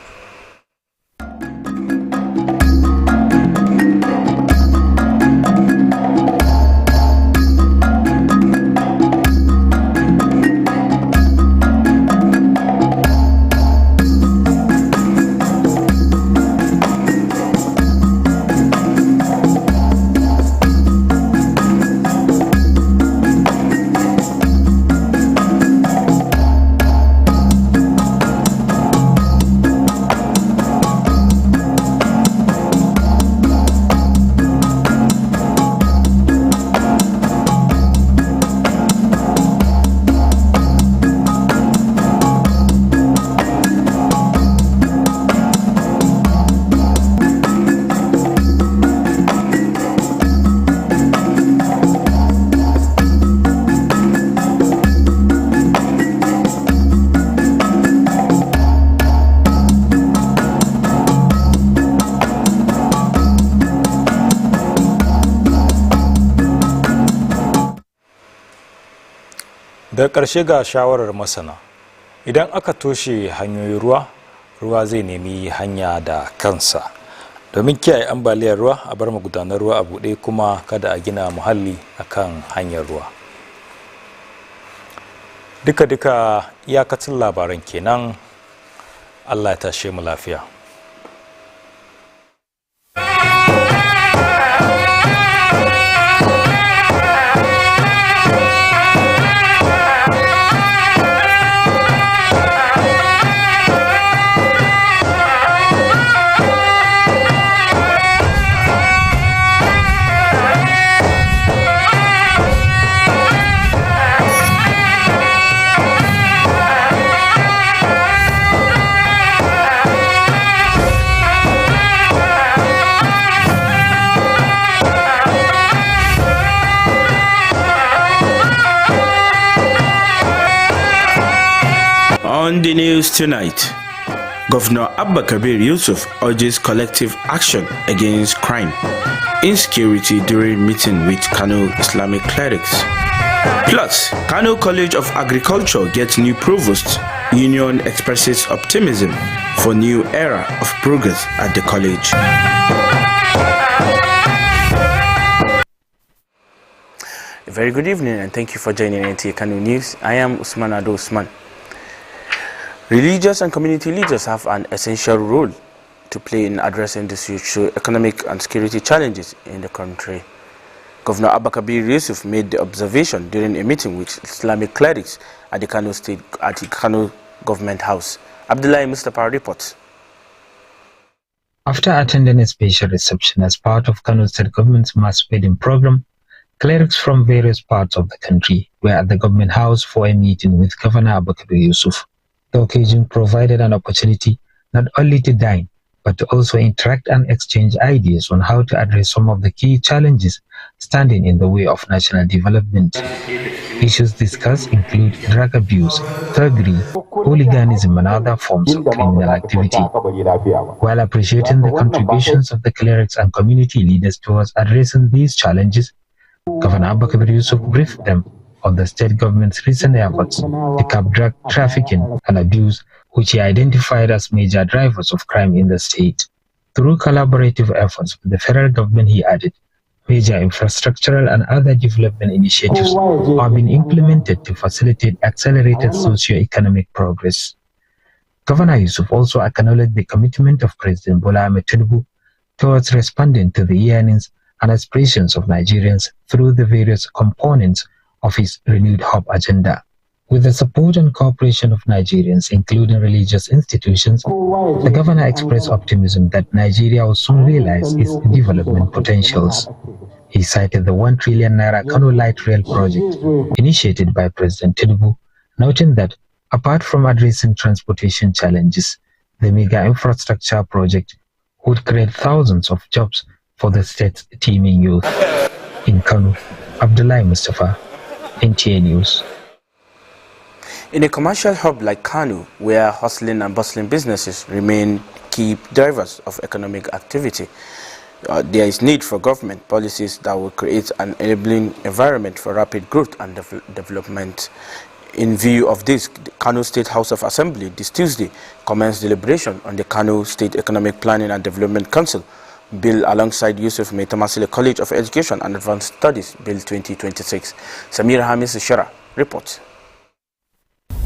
Da ƙarshe ga shawarar masana, idan aka toshe hanyoyin ruwa zai nemi hanya da kansa. Domin kiyaye ambaliyar ruwa a bar magudanar ruwa a buɗe kuma kada a gina muhalli akan hanyar ruwa. Duka iyakacin labaran kenan. Allah ya tashe mu lafiya. On the news tonight, Governor Abba Kabir Yusuf urges collective action against crime, insecurity during meeting with Kano Islamic clerics. Plus, Kano College of Agriculture gets new provost. Union expresses optimism for new era of progress at the college. A very good evening and thank you for joining NTA Kano News. I am Usman Ado Usman. Religious and community leaders have an essential role to play in addressing the socio-economic and security challenges in the country. Governor Abba Kabir Yusuf made the observation during a meeting with Islamic clerics at the Kano Government House. Abdullahi Mustafa reports. After attending a special reception as part of Kano State Government's mass wedding program, clerics from various parts of the country were at the Government House for a meeting with Governor Abba Kabir Yusuf. The occasion provided an opportunity not only to dine, but to also interact and exchange ideas on how to address some of the key challenges standing in the way of national development. Issues discussed include drug abuse, thuggery, hooliganism and other forms of criminal activity. While appreciating the contributions of the clerics and community leaders towards addressing these challenges, Governor Abba Kabir Yusuf briefed them on the state government's recent efforts to curb drug trafficking and abuse, which he identified as major drivers of crime in the state. Through collaborative efforts with the federal government, he added, major infrastructural and other development initiatives are being implemented to facilitate accelerated socio-economic progress. Governor Yusuf also acknowledged the commitment of President Bola Ahmed Tinubu towards responding to the yearnings and aspirations of Nigerians through the various components of his renewed hope agenda. With the support and cooperation of Nigerians, including religious institutions, the governor expressed optimism that Nigeria will soon realize its development potentials. He cited the 1 trillion naira Kano Light Rail project initiated by President Tinubu, noting that apart from addressing transportation challenges, the mega infrastructure project would create thousands of jobs for the state's teeming youth. In Kano, Abdullahi Mustafa, NTA News. In a commercial hub like Kano, where hustling and bustling businesses remain key drivers of economic activity, there is need for government policies that will create an enabling environment for rapid growth and development. In view of this, the Kano State House of Assembly this Tuesday commenced deliberation on the Kano State Economic Planning and Development Council bill alongside Yusuf Mai Tamasile College of Education and Advanced Studies Bill 2026. Samira Hamis Shara reports.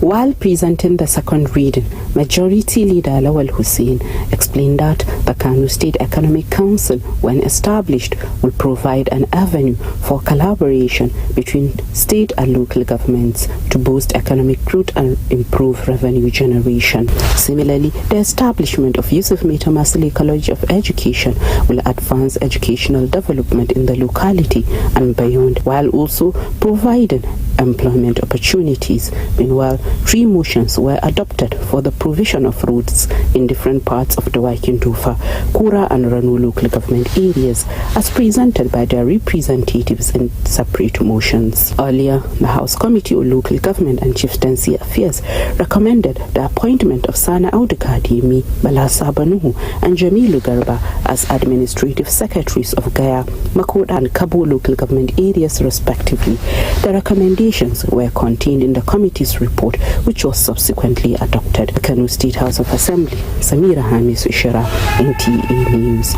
While presenting the second reading, Majority Leader Lawal Hussein explained that the Kano State Economic Council, when established, will provide an avenue for collaboration between state and local governments to boost economic growth and improve revenue generation. Similarly, the establishment of Yusuf Mai Tamasile College of Education will advance educational development in the locality and beyond, while also providing employment opportunities. Meanwhile, 3 motions were adopted for the provision of roads in different parts of the Tufa, Kura and Ranu local government areas, as presented by their representatives in separate motions. Earlier, the House Committee on Local Government and Chieftaincy Affairs recommended the appointment of Sana Audukadimi, Bala Sabanuhu and Jamilu Garba as administrative secretaries of Gaya, Makoda and Kabo local government areas respectively. The recommendations were contained in the committee's report, which was subsequently adopted. The Kano State House of Assembly, Samira Hamis Ushara, NTA News.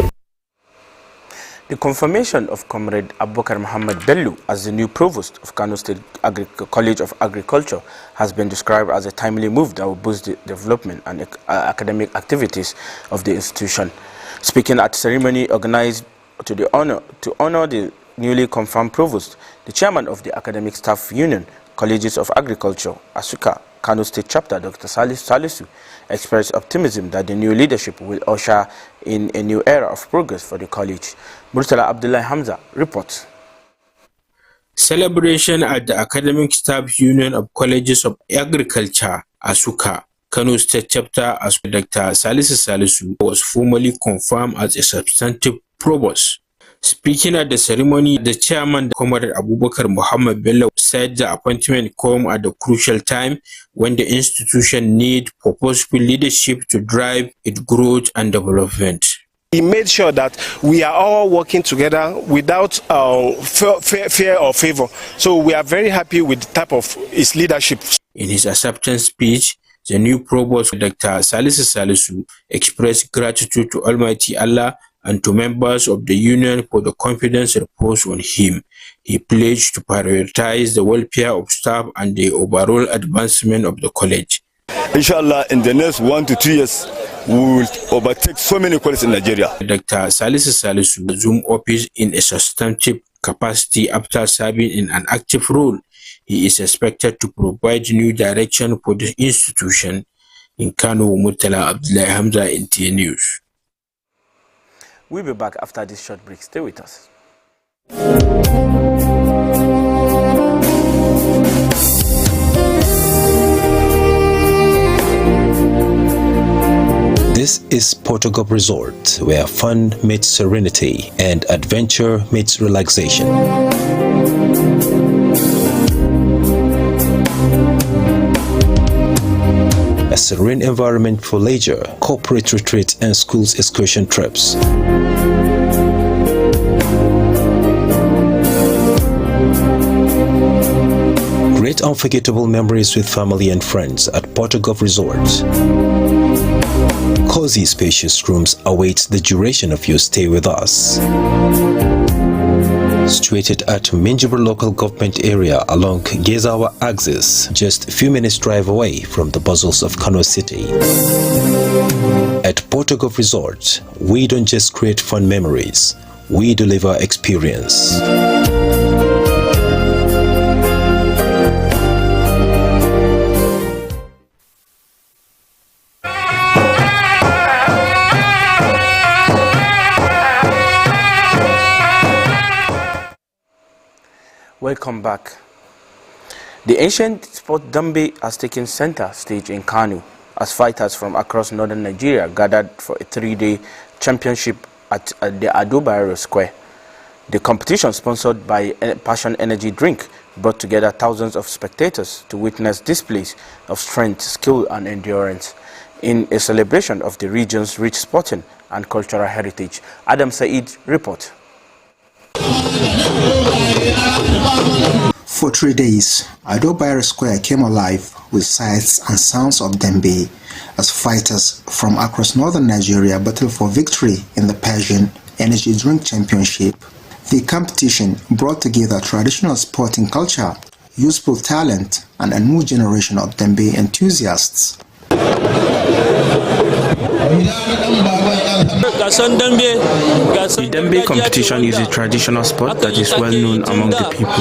The confirmation of Comrade Abubakar Muhammad Bello as the new provost of Kano State College of Agriculture has been described as a timely move that will boost the development and academic activities of the institution. Speaking at ceremony organized to honor the newly confirmed provost, the chairman of the Academic Staff Union, Colleges of Agriculture, Asuka, Kano State Chapter, Dr. Salisu, expressed optimism that the new leadership will usher in a new era of progress for the college. Murtala Abdullah Hamza reports. Celebration at the Academic Staff Union of Colleges of Agriculture, Asuka, Kano State Chapter, as Dr. Salisu was formally confirmed as a substantive provost. Speaking at the ceremony, the chairman, Comrade Abubakar Muhammad Bello, said the appointment came at a crucial time when the institution needs purposeful leadership to drive its growth and development. He made sure that we are all working together without fear or favor. So we are very happy with the type of his leadership. In his acceptance speech, the new provost, Dr. Salisu, expressed gratitude to Almighty Allah and to members of the union for the confidence reposed on him. He pledged to prioritize the welfare of staff and the overall advancement of the college. Inshallah, in the next 1 to 2 years, we will overtake so many colleges in Nigeria. Dr. Salisu assumed office in a substantive capacity after serving in an active role. He is expected to provide new direction for the institution. In Kano, Murtala Abdullah Hamza, NTA News. We'll be back after this short break. Stay with us. This is Portugal Resort, where fun meets serenity and adventure meets relaxation. A serene environment for leisure, corporate retreats and schools excursion trips. Great unforgettable memories with family and friends at Portugal Resort. Cozy spacious rooms await the duration of your stay with us. Situated at Minjibur local government area along Gezawa axis, just a few minutes drive away from the bustles of Kano City. At Portugal Resort, we don't just create fun memories, we deliver experience. Welcome back. The ancient sport Dambe has taken center stage in Kano as fighters from across northern Nigeria gathered for a 3-day championship at the Ado Bayero Square. The competition, sponsored by Passion Energy Drink, brought together thousands of spectators to witness displays of strength, skill and endurance in a celebration of the region's rich sporting and cultural heritage. Adam Said reports. For 3 days, Labarai Square came alive with sights and sounds of Dembe as fighters from across northern Nigeria battled for victory in the Persian Energy Drink Championship. The competition brought together traditional sporting culture, youthful talent, and a new generation of Dembe enthusiasts. The Dembe competition is a traditional sport that is well known among the people.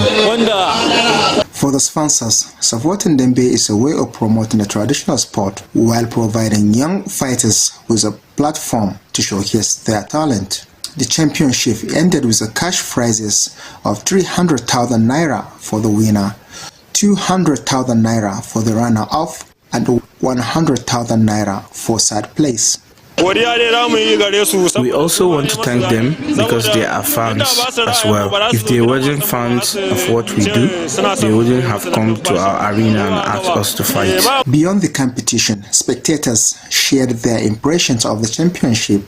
For the sponsors, supporting Dembe is a way of promoting the traditional sport while providing young fighters with a platform to showcase their talent. The championship ended with a cash prizes of 300,000 naira for the winner, 200,000 naira for the runner-up, and 100,000 naira for third place. We also want to thank them because they are fans as well. If they weren't fans of what we do, they wouldn't have come to our arena and asked us to fight. Beyond the competition, spectators shared their impressions of the championship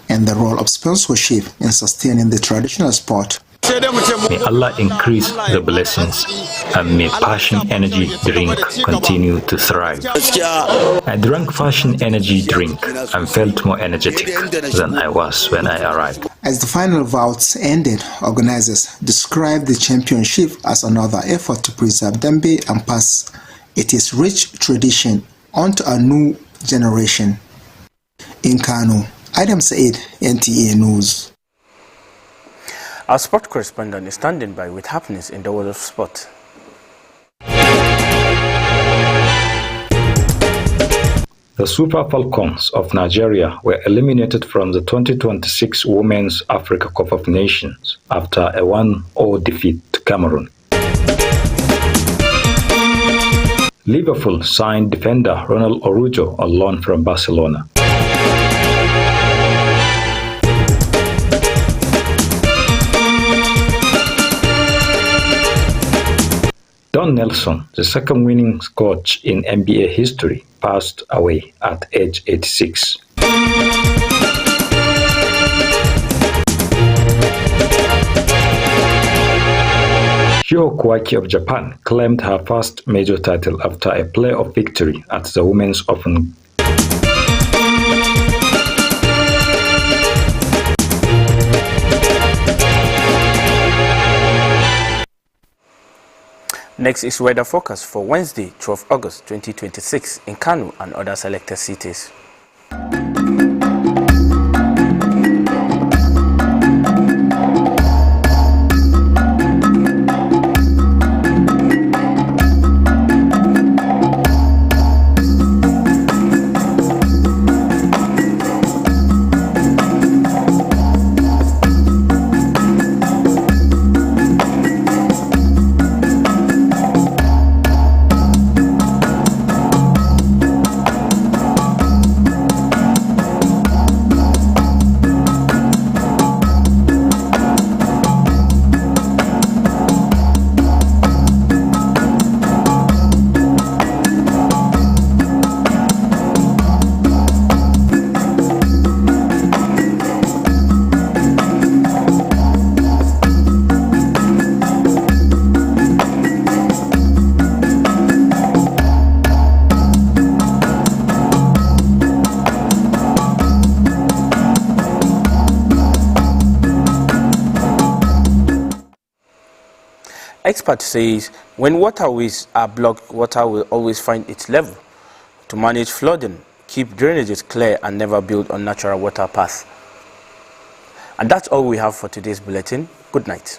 and the role of sponsorship in sustaining the traditional sport. May Allah increase the blessings and may Passion Energy Drink continue to thrive. I drank Passion Energy Drink and felt more energetic than I was when I arrived. As the final bouts ended, organizers described the championship as another effort to preserve Dembe and pass its rich tradition onto a new generation. In Kano, Adam Said, NTA News. Our sport correspondent is standing by with happenings in the world of sport. The Super Falcons of Nigeria were eliminated from the 2026 Women's Africa Cup of Nations after a 1-0 defeat to Cameroon. Liverpool signed defender Ronald Araujo on loan from Barcelona. Don Nelson, the second winning coach in NBA history, passed away at age 86. Hyo Kawaki of Japan claimed her first major title after a playoff victory at the Women's Open. Next is weather forecast for Wednesday, 12 August 2026 in Kano and other selected cities. Expert says when waterways are blocked, water will always find its level. To manage flooding, keep drainages clear and never build unnatural water paths. And that's all we have for today's bulletin. Good night.